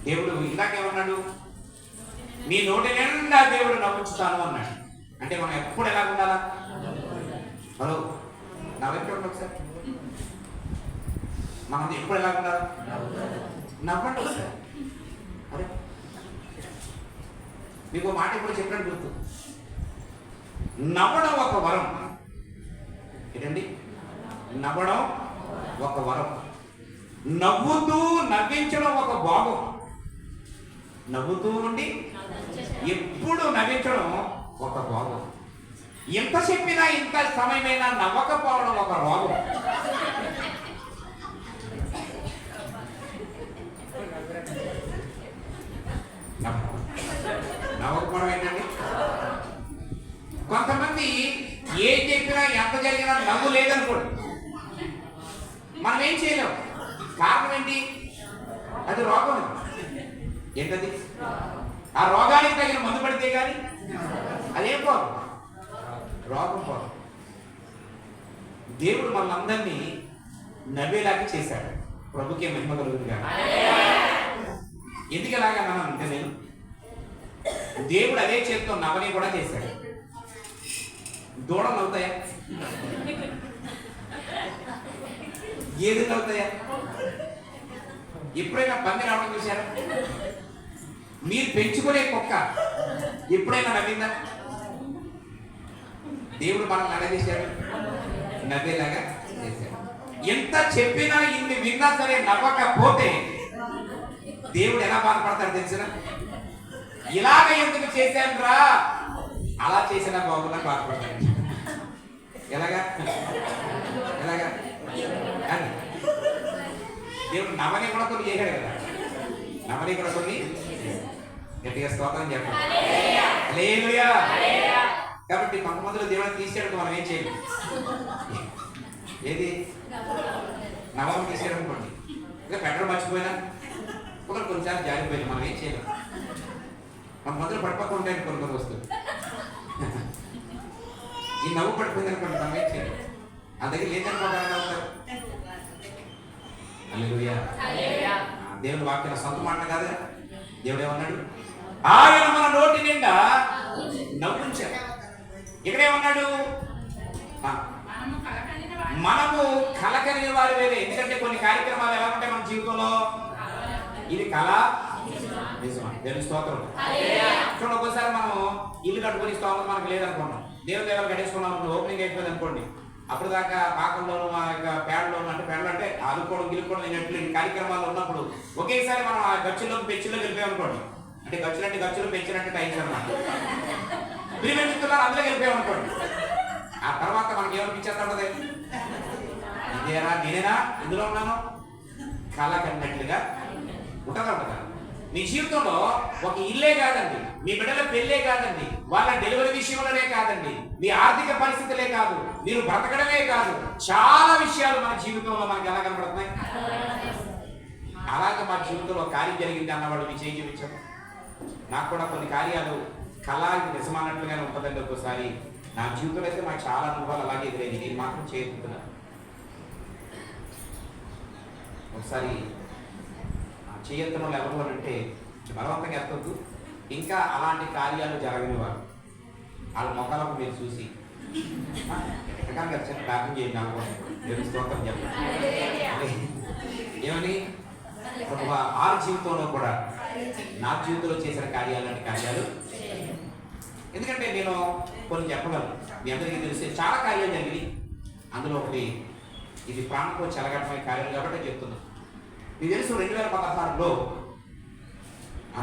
[SPEAKER 1] దేవుడు ఇందాకేమన్నాడు? నీ నోటి నిండా దేవుడు నవ్వుతాను అన్నాడు. అంటే మనం ఎప్పుడు ఎలా ఉండాలా? హలో, నవ్వండి ఒకసారి. మనం ఎప్పుడు ఎలా ఉండాలి? నవ్వండి ఒకసారి. అరే, మీకు మాట ఇప్పుడు చెప్పినట్టు గుర్తు. నవ్వడం ఒక వరం. ఏంటండి? నవ్వడం ఒక వరం. నవ్వుతూ నవ్వించడం ఒక భాగం. నవ్వుతూ ఉండి ఎప్పుడు నవ్వించడం ఒక భాగం. ఎంత చెప్పినా, ఇంత సమయమైనా నవ్వకపోవడం ఒక రోగం. నవ్వకపోవడం ఏంటండి? కొంతమంది ఏం చెప్పినా, ఎంత జరిగినా నవ్వు లేదనుకోండి, మనం ఏం చేయలేం. కారణం ఏంటి? అది రోగం. ఏంటది? ఆ రోగానికి తగిన మందు పడితే కానీ అదేం పోదు, రోగం పోదు. దేవుడు మనందరినీ నవ్వేలాగా చేశాడు. ప్రభుకే మహిమ కలుగుతుంది కానీ. ఎందుకు ఎలాగా అంటే నేను దేవుడు అదే చేత్తో నవ్వని కూడా చేశాడు. దూడలు అవుతాయా? గేదెలు అవుతాయా? ఎప్పుడైనా పంది రావడం చూశారా? మీరు పెంచుకునే కుక్క ఎప్పుడైనా నవ్విందా? దేవుడు మనల్ని ఎలా చేశాడు? నవ్వేలాగా చేశాడు. ఎంత చెప్పినా, ఇన్ని విన్నా సరే నవ్వకపోతే దేవుడు ఎలా బాధపడతాడు తెలిసిన? ఇలాగ ఎందుకు చేశాను రా, అలా చేసినా బాగున్నా బాధపడతాడు. ఎలాగా? ఎలాగా? అని దేవుడు నవ్వని కూడా కొన్ని చేశాడు కదా. నవ్వని కూడా కొన్ని. గట్టిగా స్తోత్రం చెప్పండి. హల్లెలూయా. కాబట్టి కొంతమందిలో దేవుడు తీసేయడం మనం ఏం చేయాలి? ఏది? నవ్వడం తీసేయడం అనుకోండి. ఇంకా పెట్టడం మర్చిపోయినా, కొన్నిసార్లు జారిపోయినా మనం ఏం చేయలేం. మన మొదలు పడిపోతూ ఉంటాయి కొన్ని వస్తువులు. ఈ నవ్వు పడిపోయింది అనుకోండి, మనం ఏం చేయలేం. ఆ దగ్గర లేదనుకోవడానికి అవుతారు. హల్లెలూయా. దేవుని వాక్యం సొంత మాట కాదు. దేవుడు ఏమన్నాడు? ఆయన మన నోటి నిండా నవ్వుంచాడు. ఇక్కడేమన్నాడు? మనము కలకలిన వారి వేరే. ఎందుకంటే కొన్ని కార్యక్రమాలు ఎలా ఉంటాయి మన జీవితంలో? ఇది కళ, నిజమా? దేవుని స్తోత్రం. చూడండి, ఒక్కోసారి మనం ఇల్లు కట్టుకుని స్తోత్రం మనకు లేదనుకున్నాం, దేవుని దేవాలు కట్టేసుకున్నాం, ఓపెనింగ్ అయిపోయింది అనుకోండి, అప్పుడు దాకా పాకంలోను ఆ యొక్క పేడలోను అంటే పేడలు అంటే ఆదుకోవడం గిలుకోవడం అయినట్లు ఈ కార్యక్రమాలు ఉన్నప్పుడు ఒకేసారి మనం ఆ గచ్చులోకి పెచ్చులోకి వెళ్ళిపోయామనుకోండి, అంటే గచ్చులంటే గచ్చులు పెంచినట్టు టైమ్స్ అన్నమాట. ప్రియమిత్రులారా అందులో వెళ్ళిపోయామనుకోండి, ఆ తర్వాత మనకి ఏమనిపించేస్తుంటది, ఇదేనా నేనేనా ఇందులో ఉన్నాను కళ కన్నట్లుగా ఉంటుందా? మీ జీవితంలో ఒక ఇల్లే కాదండి, మీ బిడ్డల పెళ్ళే కాదండి, వాళ్ళ డెలివరీ విషయంలోనే కాదండి, మీ ఆర్థిక పరిస్థితులే కాదు, మీరు బ్రతకడమే కాదు, చాలా విషయాలు మన జీవితంలో మనకి ఎలా కనబడుతున్నాయి. అలాగే మా జీవితంలో ఒక కార్యం జరిగింది అన్నవాడు మీ చేయి చూపించారు. నాకు కూడా కొన్ని కార్యాలు కళకి నిజమన్నట్లుగానే ఉంటుందండి. ఒక్కోసారి నా జీవితంలో అయితే నాకు చాలా అనుభవాలు అలాగే ఎదురైంది, నేను మాత్రం చేయబోతున్నాను. ఒకసారి చేయత్తున ఎవరు అని అంటే బలవంతంగా ఎత్తద్దు, ఇంకా అలాంటి కార్యాలు జరగని వారు వాళ్ళ మొక్కలకు మీరు చూసి ఎక్కడికైనా ప్రార్థన చేయండి, నాకు స్తోత్రం చెప్పండి ఏమని ఆరు జీవితంలో కూడా నా జీవితంలో చేసిన కార్యాలు లాంటి కార్యాలు. ఎందుకంటే నేను కొన్ని చెప్పగలను, మీ అందరికీ తెలిసే చాలా కార్యాలు జరిగినాయి. అందులో ఒకటి ఇది ప్రాణంతో చెలగటమైన కార్యాలు కాబట్టి చెప్తున్నాను. మీకు తెలుసు 2016లో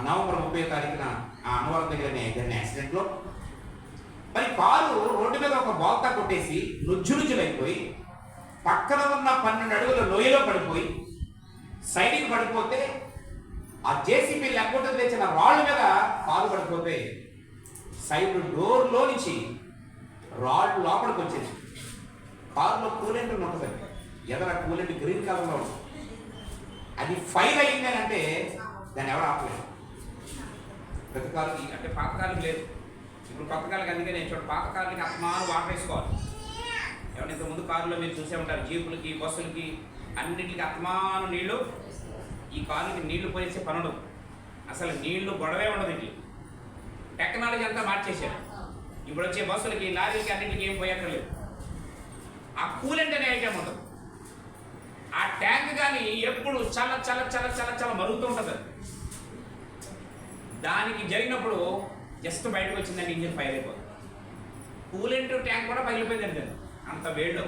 [SPEAKER 1] నవంబర్ 30వ తారీఖున ఆ అన్నవరం దగ్గర జరిగిన యాక్సిడెంట్లో మరి కారు రోడ్డు మీద ఒక బోల్తా కొట్టేసి నుజ్జునుజ్జులైపోయి పక్కన ఉన్న 12 అడుగుల లోయలో పడిపోయి సైడ్కి పడిపోతే ఆ జేసీబీ లేకపోతే తెచ్చిన రాళ్ళ మీద కారు పడిపోతే సైడ్ డోర్లో నుంచి రాళ్ళు లోపలికి వచ్చేది. కారులో కూలెంట్ ఉంటుంది, ఎదర కూలెంట్ గ్రీన్ కలర్లో ఉంటుంది. అది ఫైర్ అయింది అని అంటే దాన్ని ఎవరు ఆపలేదు. ప్రతి కారుకి అంటే పాత కారుకి లేదు, ఇప్పుడు కొత్త కారుకి. అందుకే నేను చూడండి, పాత కారులకి అస్తమానం వాటర్ వేసుకోవాలి. ఏమన్నా ఇంతకుముందు కారులో మీరు చూసే ఉంటారు, జీపులకి బస్సులకి అన్నింటికి అస్తమానం నీళ్లు. ఈ కారుకి నీళ్లు పోయేసే పనులు, అసలు నీళ్లు గొడవే ఉండదు. ఇట్లా టెక్నాలజీ అంతా మార్చేశారు. ఇప్పుడు వచ్చే బస్సులకి లారీలకి అన్నింటికి ఏం పోయక్కర్లేదు. ఆ కూలెంట్ అనే ఐటమ్ ఉండదు. ఆ ట్యాంక్ కానీ ఎప్పుడు చల్ల చల్ల చల్ల చల్ల చల్ల మరుగుతూ ఉంటుంది. దానికి జరిగినప్పుడు జస్ట్ బయటకు వచ్చిందంటే ఇంజిన్ ఫైర్ అయిపోతుంది. కూలెంట్ ట్యాంక్ కూడా పగిలిపోయిందండి, అంత వేడిలో.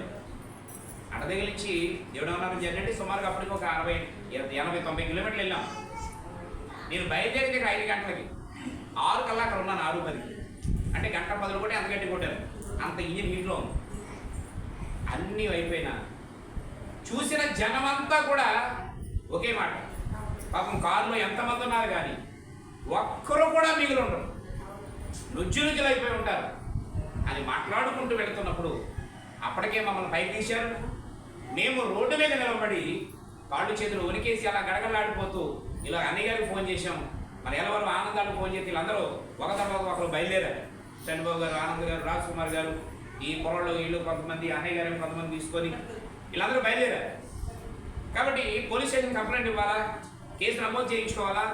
[SPEAKER 1] అడదగిలించి దేవుడు ఏమన్నా జరిగినట్టు సుమారుగా అప్పటికి ఒక 60, 80, 90 కిలోమీటర్లు వెళ్ళాం. నేను బయలుదేరితే 5 గంటలకి 6 కల్లా అక్కడ ఉన్నాను. 6:10 అంటే గంట 10 కూడా ఎంత గట్టి కొట్టాను, అంత ఇంజిన్ హీట్లో ఉంది. అన్నీ అయిపోయినా చూసిన జనమంతా కూడా ఒకే మాట, పాపం కారులో ఎంతమంది ఉన్నారు కానీ ఒక్కరు కూడా మిగిలి ఉండరు, నుజ్జునుజ్జులు అయిపోయి ఉంటారు అని మాట్లాడుకుంటూ వెళుతున్నప్పుడు అప్పటికే మమ్మల్ని పైకి తీశారు. మేము రోడ్డు మీద నిలబడి కాళ్ళు చేతులు వణికేసి అలా గడగడలాడిపోతూ ఇలా అన్నయ్య గారికి ఫోన్ చేసాం, మన ఎలవరు ఆనందాలకు ఫోన్ చేసి వీళ్ళందరూ ఒక తర్వాత ఒకరు బయలుదేరారు. చంద్రబాబు గారు, ఆనంద్ గారు, రాజ్ కుమార్ గారు, ఈ పొరలో వీళ్ళు కొంతమంది, అన్నయ్య గారు కొంతమంది తీసుకొని వీళ్ళందరూ బయలుదేరారు. కాబట్టి పోలీస్ స్టేషన్ కంప్లైంట్ ఇవ్వాలా, కేసు నమోదు చేయించుకోవాలా,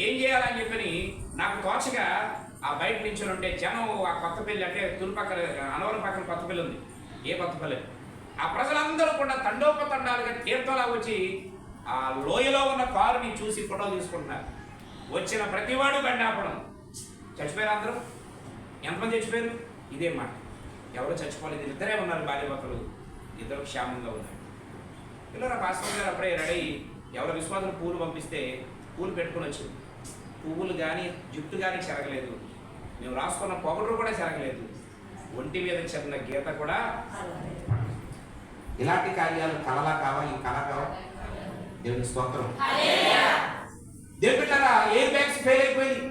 [SPEAKER 1] ఏం చేయాలని చెప్పని నాకు తోచగా ఆ బయట నుంచి ఉంటే జనం ఆ కొత్తపల్లి అంటే తులుపక్కల అనవరం పక్కన కొత్తపల్లి ఉంది, ఏ కొత్తపల్లి, ఆ ప్రజలందరూ కూడా తండోపతండాలుగా తీర్థంలా వచ్చి ఆ లోయలో ఉన్న కారుని చూసి ఫోటో తీసుకుంటున్నారు. వచ్చిన ప్రతివాడు బండి ఆపడం. చచ్చిపోయారు అందరూ. ఎంతమంది చచ్చిపోయారు? ఇదే మాట, ఎవరు చచ్చిపోలేదు, ఇద్దరే ఉన్నారు, భార్య భర్తలు, ఇద్దరు క్షేమంగా ఉన్నారు. పిల్లల పాస్టర్ గారు అప్పుడే రెడీ, ఎవరి విశ్వాసం పూలు పంపిస్తే పూలు పెట్టుకుని వచ్చింది. పువ్వులు కానీ జుట్టు కానీ చెరగలేదు, మేము రాసుకున్న పొగడు కూడా చెరగలేదు, ఒంటి మీద చెందిన గీత కూడా. ఇలాంటి కార్యాలు కళలా కావా? ఈ కళ కావా? దేవుని స్తోత్రం. దేవుని బిడ్డలారా, ఎయిర్ బ్యాగ్స్ ఫెయిల్ అయిపోయింది.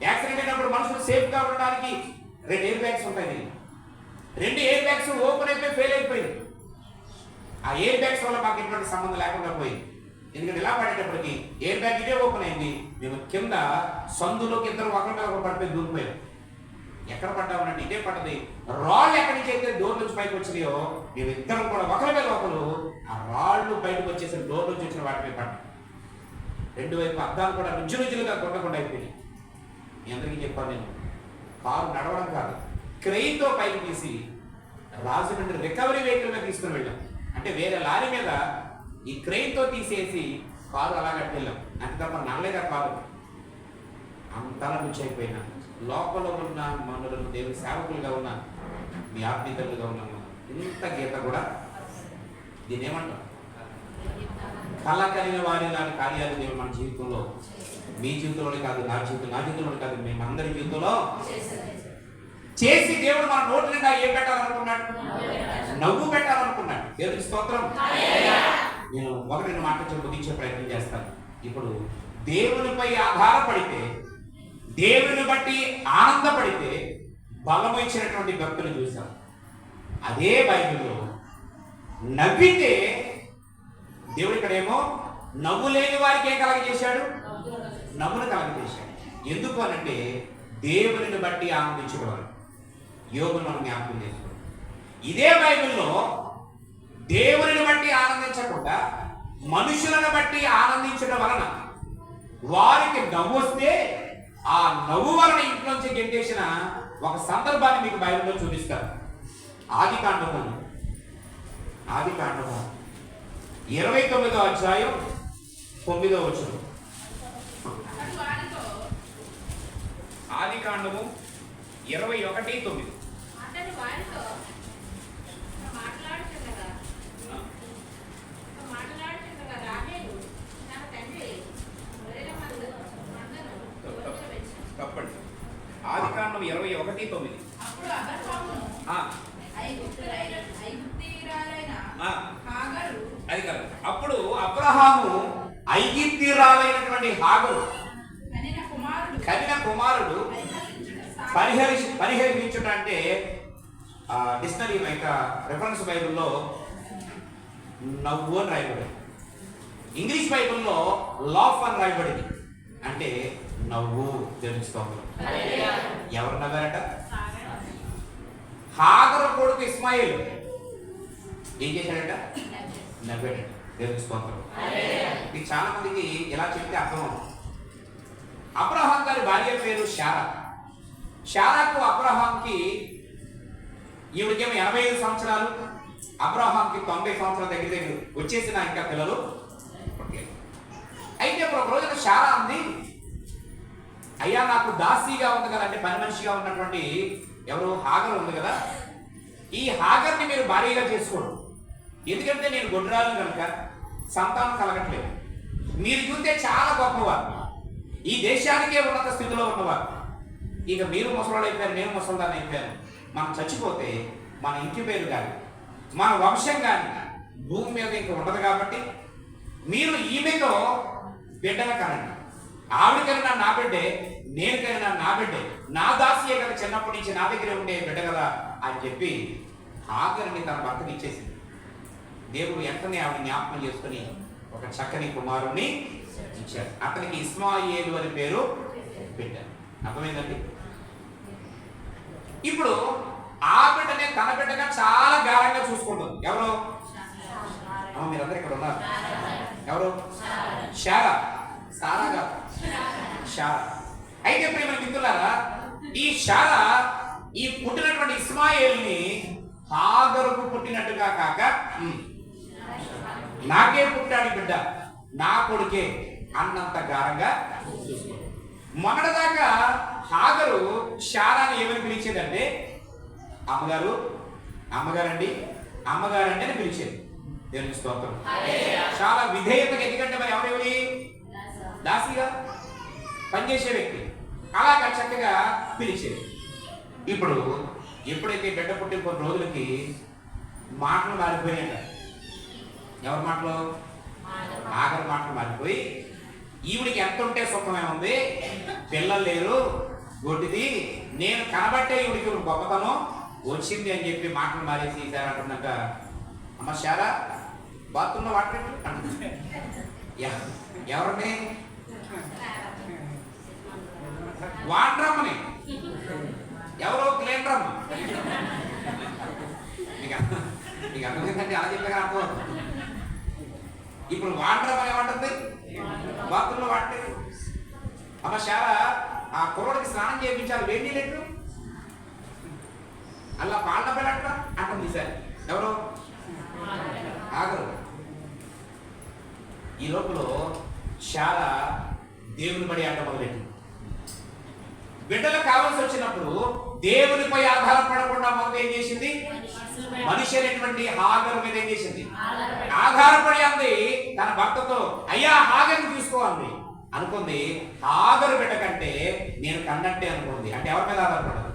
[SPEAKER 1] యాక్సిడెంట్ అయినప్పుడు మనుషులు సేఫ్గా ఉండడానికి 2 ఎయిర్ బ్యాగ్స్ ఉంటాయి. 2 ఎయిర్ బ్యాగ్స్ ఓపెన్ అయిపోయి ఫెయిల్ అయిపోయింది. ఆ ఎయిర్ బ్యాగ్స్ వల్ల మాకు ఎటువంటి సంబంధం లేకుండా పోయింది. ఎందుకంటే ఇలా పడేటప్పటికి ఎయిర్ బ్యాగ్ ఇదే ఓపెన్ అయింది, మేము కింద సందులోకి ఇద్దరు ఒకరి మీద ఒకరు పడిపోయి దూరిపోయాం. ఎక్కడ పడ్డామనంటే ఇదే పడ్డది. రాళ్ళు ఎక్కడి నుంచి అయితే డోర్ నుంచి పైకి వచ్చినాయో మేము ఇద్దరం కూడా ఒకరి మీద ఒకరు ఆ రాళ్ళు బయటకు వచ్చేసిన డోర్ నుంచి వచ్చిన వాటిపై పడ్డాం. 2 వైపు అద్దాలు కూడా నుజ్జునుజ్జులుగా కొట్టకుండా అయిపోయినాయి. మీ అందరికీ చెప్పాను, నేను కారు నడవడం కాదు, క్రెయిన్తో పైకి తీసి రాజమండ్రి రికవరీ వెహికల్ మీద తీసుకుని వెళ్ళాం. అంటే వేరే లారీ మీద ఈ క్రెయిన్తో తీసేసి కారు అలా కట్టెళ్ళాం. అంతే తప్ప నడలేదా కారు. అంతలా నుంచి అయిపోయినా లోపల ఉన్న మనులను దేవుని సేవకులుగా ఉన్న మీ ఆత్మీయులుగా ఉన్న ఇంత గీత కూడా దీన్ని ఏమంటాం? కళ కలిగిన వారి లాంటి కార్యాలు దేవుడు మన జీవితంలో, మీ జీవితంలోనే కాదు, నా జీవితంలోనే కాదు, మేమందరి జీవితంలో చేసి దేవుడు మన నోటి నిండా ఏం పెట్టాలనుకున్నాడు? నవ్వు పెట్టాలనుకున్నాడు. దేవుడికి స్తోత్రం. నేను ఒకటి రెండు మాటలు ముగించే ప్రయత్నం చేస్తాను. ఇప్పుడు దేవునిపై ఆధారపడితే, దేవుని బట్టి ఆనందపడితే బలం ఇచ్చినటువంటి భక్తులు చూశాం. అదే బైబిల్లో నవ్వితే దేవుడు ఇక్కడేమో నవ్వు లేని వారికి ఏం కలగజేశాడు? నవ్వును కలగజేశాడు. ఎందుకు అనంటే దేవుని బట్టి ఆనందించుకోవాలి. యోగును మనం జ్ఞాపకం చేసుకోవాలి. ఇదే బైబిల్లో దేవుని బట్టి ఆనందించకుండా మనుషులను బట్టి ఆనందించడం వలన వారికి నవ్వు వస్తే ఆ నవ్వు వలన ఇంట్లోంచి గెంటేసిన ఒక సందర్భాన్ని మీకు బైబిల్లో చూపిస్తారు. ఆదికాండము 29వ అధ్యాయం 9వ వచనం. ఆదికాండము 21:9. తప్పండి. ఆదికాండం 21:9. అది కాదు. అప్పుడు అబ్రహాము ఐగుప్తీయురాలైనటువంటి హాగరు కనిన కుమారుడు పరిహరించుట అంటే డిక్షనరీ రెఫరెన్స్ బైబిల్లో నవ్వు అని రాయబడింది. ఇంగ్లీష్ బైబిల్లో లాఫ్ అని రాయబడింది. అంటే నవ్వు. తెలుసుకోవాలి. ఎవరు నవ్వారట? హాగరు కొడుకు ఇస్మాయిల్ ఏం చేశాడట? నవ్వాడట. తెలుసుకోవాలి. ఇది చాలా మందికి ఎలా చెప్తే అర్థం అవుతుంది. అబ్రహాం గారి భార్య పేరు శారా. శారాకు అబ్రహాంకి ఈవిడికేమో 85 సంవత్సరాలు, అబ్రహాంకి 90 సంవత్సరాల దగ్గర వచ్చేసిన ఇంకా పిల్లలు. అయితే ఇప్పుడు ఒక రోజున శారా అంది, అయ్యా నాకు దాసీగా ఉంది కదా, అంటే పని మనిషిగా ఉన్నటువంటి ఎవరు హాగర్ ఉంది కదా, ఈ హాగర్ని మీరు భార్యగా చేసుకోండి. ఎందుకంటే నేను గొడ్రాలు కనుక సంతానం కలగట్లేదు. మీరు చూస్తే చాలా గొప్పవారు, ఈ దేశానికే ఉన్నత స్థితిలో ఉన్నవారు. ఇక మీరు ముసలాడు అయిపోయారు, నేను ముసలిదాన్ని అయిపోయాను. మనం చచ్చిపోతే మన ఇంటి పేరు కానీ మన వంశం కానీ భూమి మీద ఇంకా ఉండదు. కాబట్టి మీరు ఈమెతో బిడ్డను కనండి. ఆవిడకైనా నా బిడ్డే, నేనుకైనా నా బిడ్డే, నా దాసియే కదా, చిన్నప్పటి నుంచి నా దగ్గరే ఉండే బిడ్డ కదా అని చెప్పి హాగరుని తన భర్తకి ఇచ్చేసింది. దేవుడు వెంటనే ఆవిడ జ్ఞాపకం చేసుకుని ఒక చక్కని కుమారుణ్ణి ఇచ్చాడు. అతనికి ఇస్మాయిలు అని పేరు పెట్టారు. అర్థమైందండి? ఇప్పుడు ఆ బిడ్డనే తన బిడ్డగా చాలా గాఢంగా చూసుకుంటుంది. ఎవరు? మీరందరూ ఇక్కడ ఉన్నారు. ఎవరు? శారా. సారా కాదు, శారా. అయితే ప్రేమ మిత్రులారా, ఈ శారా ఈ పుట్టినటువంటి ఇస్మాయిల్ని హాగరుకు పుట్టినట్టుగా కాక నాకే పుట్టాడు బిడ్డ, నా కొడుకే అన్నంత గారంగా చూసుకుంది. మొన్నటిదాకా హాగరు శారాని ఏమని పిలిచేదంటే అమ్మగారు, అమ్మగారండి, అమ్మగారండి అని పిలిచేది. దేవుని స్తోత్రం. చాలా విధేయతగా. ఎందుకంటే మరి ఎవరెవరి దాసిగా పనిచేసే వ్యక్తి అలాగా చక్కగా పిలిచేది. ఇప్పుడు ఎప్పుడైతే బిడ్డ పుట్టిన కొన్ని రోజులకి మాటలు మారిపోయాక, ఎవరి మాటలు? హాగరు మాటలు మారిపోయి, ఈవిడికి ఎంత ఉంటే సుఖమేముంది, పిల్లలు లేరు, గొడ్డిది, నేను కనబట్టే ఈవిడికి గొప్పతనం వచ్చింది అని చెప్పి మాటలు మారేసి ఈసారి అంటున్నాక, అమ్మ శారా బాత్రూంలో వాటర్ అంటుంది. ఎవరిని? వాటర్ అమ్మని. ఎవరో క్లీనర్ అమ్మ. మీకు అర్థమైందంటే అలా చెప్పగా అర్థం. ఇప్పుడు వాటర్ అమ్మ ఏమంటుంది? బాత్రూంలో వాటర్. అమ్మ శారా ఆ కుర్రోడికి స్నానం చేయించాలి, వేడి నీళ్ళు అలా పాలన పిల్లట అంటుంది. సార్ ఎవరు? ఆగరు. ఈ లోపల శారా దేవుని పడి ఆట మొదలెట్టింది. బిడ్డలు కావాల్సి వచ్చినప్పుడు దేవునిపై ఆధారపడకుండా మొదలు ఏం చేసింది? మనిషి మనిషి అనేటువంటి హాగరు మీద ఏం చేసింది? ఆధారపడి అంది తన భర్తతో, అయ్యా హాగర్ని తీసుకోవాలి అనుకుంది. హాగరు బిడ్డ కంటే నేను కన్నట్టే అనుకుంది. అంటే ఎవరి మీద ఆధారపడదు?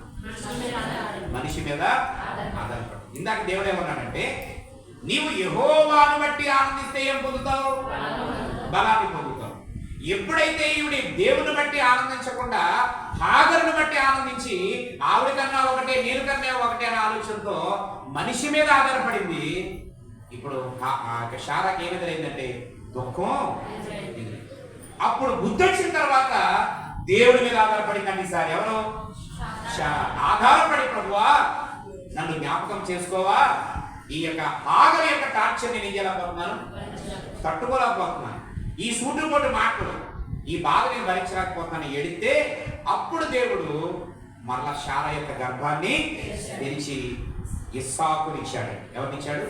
[SPEAKER 1] మనిషి మీద ఆధారపడదు. ఇందాక దేవుడు ఏమన్నాడంటే, నీవు యెహోవాను బట్టి ఆనందిస్తే ఏం పొందుతావు? బలాన్ని పొందుతావు. ఎప్పుడైతే ఈవిడ దేవుని బట్టి ఆనందించకుండా హాగరుని బట్టి ఆనందించి ఆవిడ కన్నా ఒకటే నేను కన్నా ఒకటే అనే ఆలోచనతో మనిషి మీద ఆధారపడింది, ఇప్పుడు శారాకి ఏం ఎదురైందంటే దుఃఖం. అప్పుడు బుద్ధి వచ్చిన తర్వాత దేవుడి మీద ఆధారపడిందండి. ఈసారి ఎవరు? ఆధారపడి, ప్రభువా నన్ను జ్ఞాపకం చేసుకోవా, ఈ యొక్క హాగరు యొక్క టార్చర్ నేను ఏం చేయలేకపోతున్నాను, తట్టుకోలేకపోతున్నాను, ఈ సూటుపోటు మాటలు, ఈ బాధ నేను భరించలేకపోతున్నాను ఎడితే, అప్పుడు దేవుడు మరలా శారా యొక్క గర్భాన్ని తెరిచి ఇస్సాకుని ఇచ్చాడు. ఎవరినిచ్చాడు?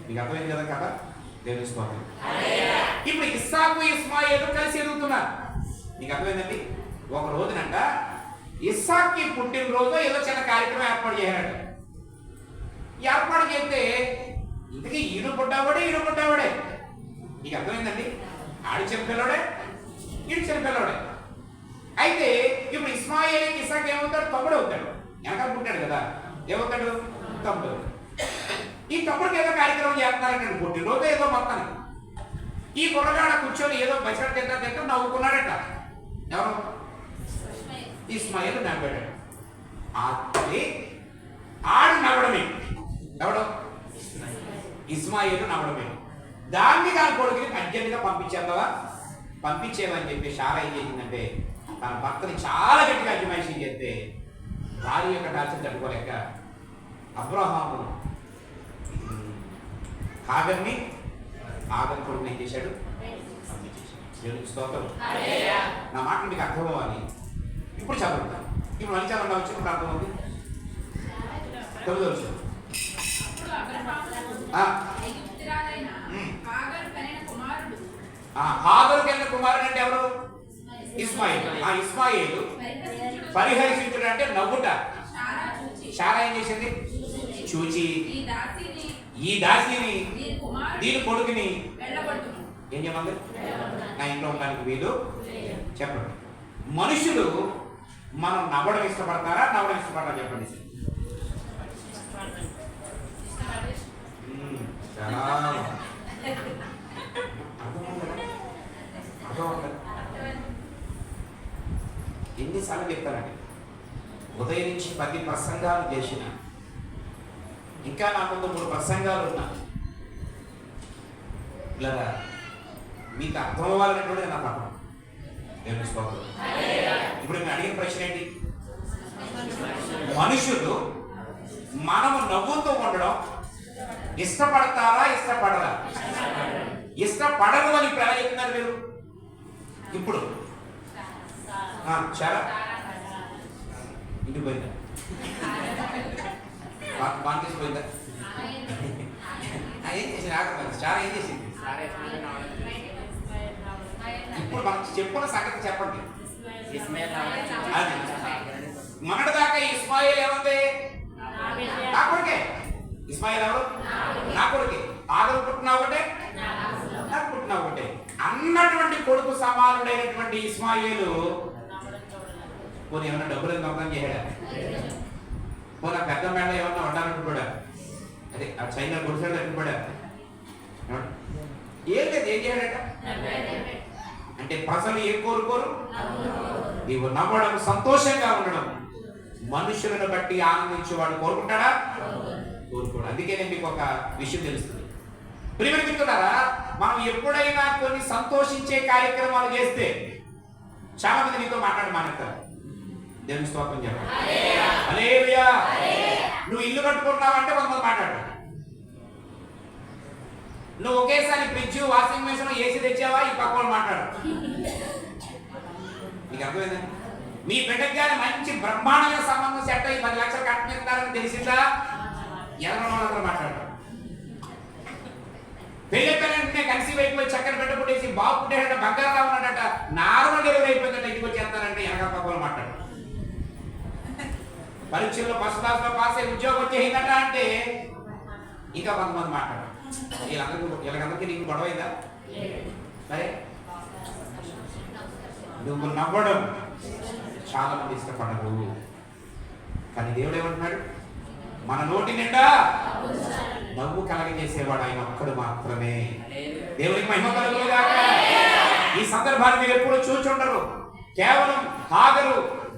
[SPEAKER 1] మీకు అర్థమైంది కదా కదా? దేవుని స్తోత్రం. ఇప్పుడు ఇస్సాకు ఇస్మాయిలు కలిసి ఎదుగుతున్నారు. మీకు అర్థమైందండి? ఒక రోజునంట ఇస్సాక్కి పుట్టినరోజు ఏదో చిన్న కార్యక్రమం ఏర్పాటు చేశాడు. ఏర్పాటు చేస్తే ఇంతకీ ఈడు పుట్టావాడే. మీకు అర్థమైందండి? ఆడి చిన్నపిల్లడే, ఈడు చిన్నపిల్లడే. అయితే ఇప్పుడు ఇస్మాయిల్కి ఇస్సాక్ ఏమవుతాడు? తమ్ముడు అవుతాడు. వెనకాల పుట్టాడు కదా, ఏమవుతాడు? తమ్ముడు. ఈ తమ్ముడికి ఏదో కార్యక్రమం చేస్తున్నారంటే పుట్టినరోజు ఏదో మొత్తానికి. ఈ కుర్రగాడ కూర్చొని ఏదో బచ్చలు తింటా నవ్వుకున్నాడట. ఎవరు? ఇస్మాయిల్ నవ్వాడు. అది ఆడు నవ్వడమే. ఎవడు? ఇస్మాయిల్ నవ్వడమే. దాన్ని దాని కొడుకుని అర్జెంటుగా పంపించేమని చెప్పి శారా ఏం చేసిందంటే తన భర్తని చాలా గట్టిగా అజమాయిషీ చేస్తే భార్య యొక్క టార్చర్ తట్టుకోలేక అబ్రహాము హాగర్ని కొడుకుని ఏం చేశాడు? స్తోత్రం. నా మాటలు మీకు అర్థం అవ్వాలి. ఇప్పుడు చదువుతాను. ఇప్పుడు మళ్ళీ చదవండి. వచ్చినప్పుడు అర్థం అవుతుంది. 9వ వచనం. హాగరు కన్న కుమారుడు అంటే ఎవరు? ఇస్మాయిల్. ఇస్మాయిల్ పరిహరించుట అంటే నవ్వుట. శారా ఏం చేసింది? చూచి ఈ దాసిని దీని కొడుకుని ఏం చెప్పండి? నా ఇంట్లో ఉండడానికి వీలు చెప్పండి. మనుషులు మనం నవ్వడం ఇష్టపడతారా, నవ్వడం ఇష్టపడతారా చెప్పండి. ఎన్నిసార్లు చెప్తానండి? ఉదయం నుంచి 10 ప్రసంగాలు చేసిన, ఇంకా నా ముందు 3 ప్రసంగాలు ఉన్నా. ఇలా మీకు అర్థం అవ్వాలనేటువంటి నా తప్ప. ఇప్పుడు నేను అడిగిన ప్రశ్న ఏంటి? మనుషులు మనము నవ్వుతూ ఉండడం ఇష్టపడతారా, ఇష్టపడరా? ఇష్టపడరు అని ఇప్పుడు ఎలా చెప్తున్నారు మీరు? ఇప్పుడు చాలా ఇంటికి పోయిందా? బాగా ఏం చేసింది? చాలా ఏం చేసింది? ఇప్పుడు మనకు చెప్పుకున్న సంగతి చెప్పండి. మొన్నటి దాకా ఇస్మాయిల్ ఏముంది? నా కొడుకే. ఇస్మాయిల్ ఎవరు? నా కొడుకే. ఆగరు పుట్టిన ఒకటే, నాకు పుట్టిన ఒకటే అన్నటువంటి కొడుకు సమానుడైనటువంటి ఇస్మాయిలు పోనీ ఏమన్నా డబ్బులు దొంగతనం చేయడా? పోనీ పెద్ద మేడ ఏమన్నా వండాలనుకుంటా? అదే ఆ చైనా గుడిసాడు అనుకోడా? ఏం లేదు. ఏం చేయడట అంటే ప్రజలు ఏం కోరుకోరు? నీవు నవ్వడం, సంతోషంగా ఉండడం. మనుషులను బట్టి ఆనందించేవాడు కోరుకుంటాడా? కోరుకోడు. అందుకే నేను మీకు ఒక విషయం తెలుస్తుంది. ప్రియమైన మిత్రులారా, మనం ఎప్పుడైనా కొన్ని సంతోషించే కార్యక్రమాలు చేస్తే చాలా మంది నీతో మానేస్తారు. దేవుని స్తోత్రం చెప్పండి. హల్లెలూయా. నువ్వు ఇల్లు కట్టుకుంటున్నావంటే కొంతమంది మాట్లాడు. నువ్వు ఒకేసారి ఫ్రిడ్జ్, వాషింగ్ మెషిన్, ఏసీ తెచ్చావా? ఈ పక్క వాళ్ళు మాట్లాడు. మీకు అర్థమైందండి? మీ బిడ్డకి కానీ మంచి బ్రహ్మాండమైన సంబంధం సెట్ అయ్యి 10 లక్షలు కట్టిస్తారని తెలిసిందా? ఎవరో మాట్లాడరు. పెళ్లి పిల్లలంటే కలిసి అయిపోయి చక్కెర బిడ్డ పుట్టేసి బాబు పుట్టేట బంగారావు ఉన్నాడట, నార్మల్ డెలివరీ అయిపోయిందట, ఇంటికి వచ్చేస్తారంటే వెనక పక్కలు మాట్లాడు. పరీక్షల్లో ఫస్ట్ క్లాస్ లో పాస్ అయ్యి ఉద్యోగం వచ్చేసిందట అంటే ఇంకా కొంతమంది మాట్లాడారు. వీళ్ళకందరికీ నీకు గొడవ అయిందా? సరే, నువ్వు నవ్వడం చాలా మంది ఇష్టపడరు. కానీ దేవుడు ఏమంటున్నాడు? మన నోటి నిండా నవ్వు కలగజేసేవాడు ఆయన ఒక్కడు మాత్రమే. దేవునికి మహిమ కలుగునుగాక. ఈ సందర్భాన్ని మీరు ఎప్పుడు చూచుండరు. కేవలం హాగరు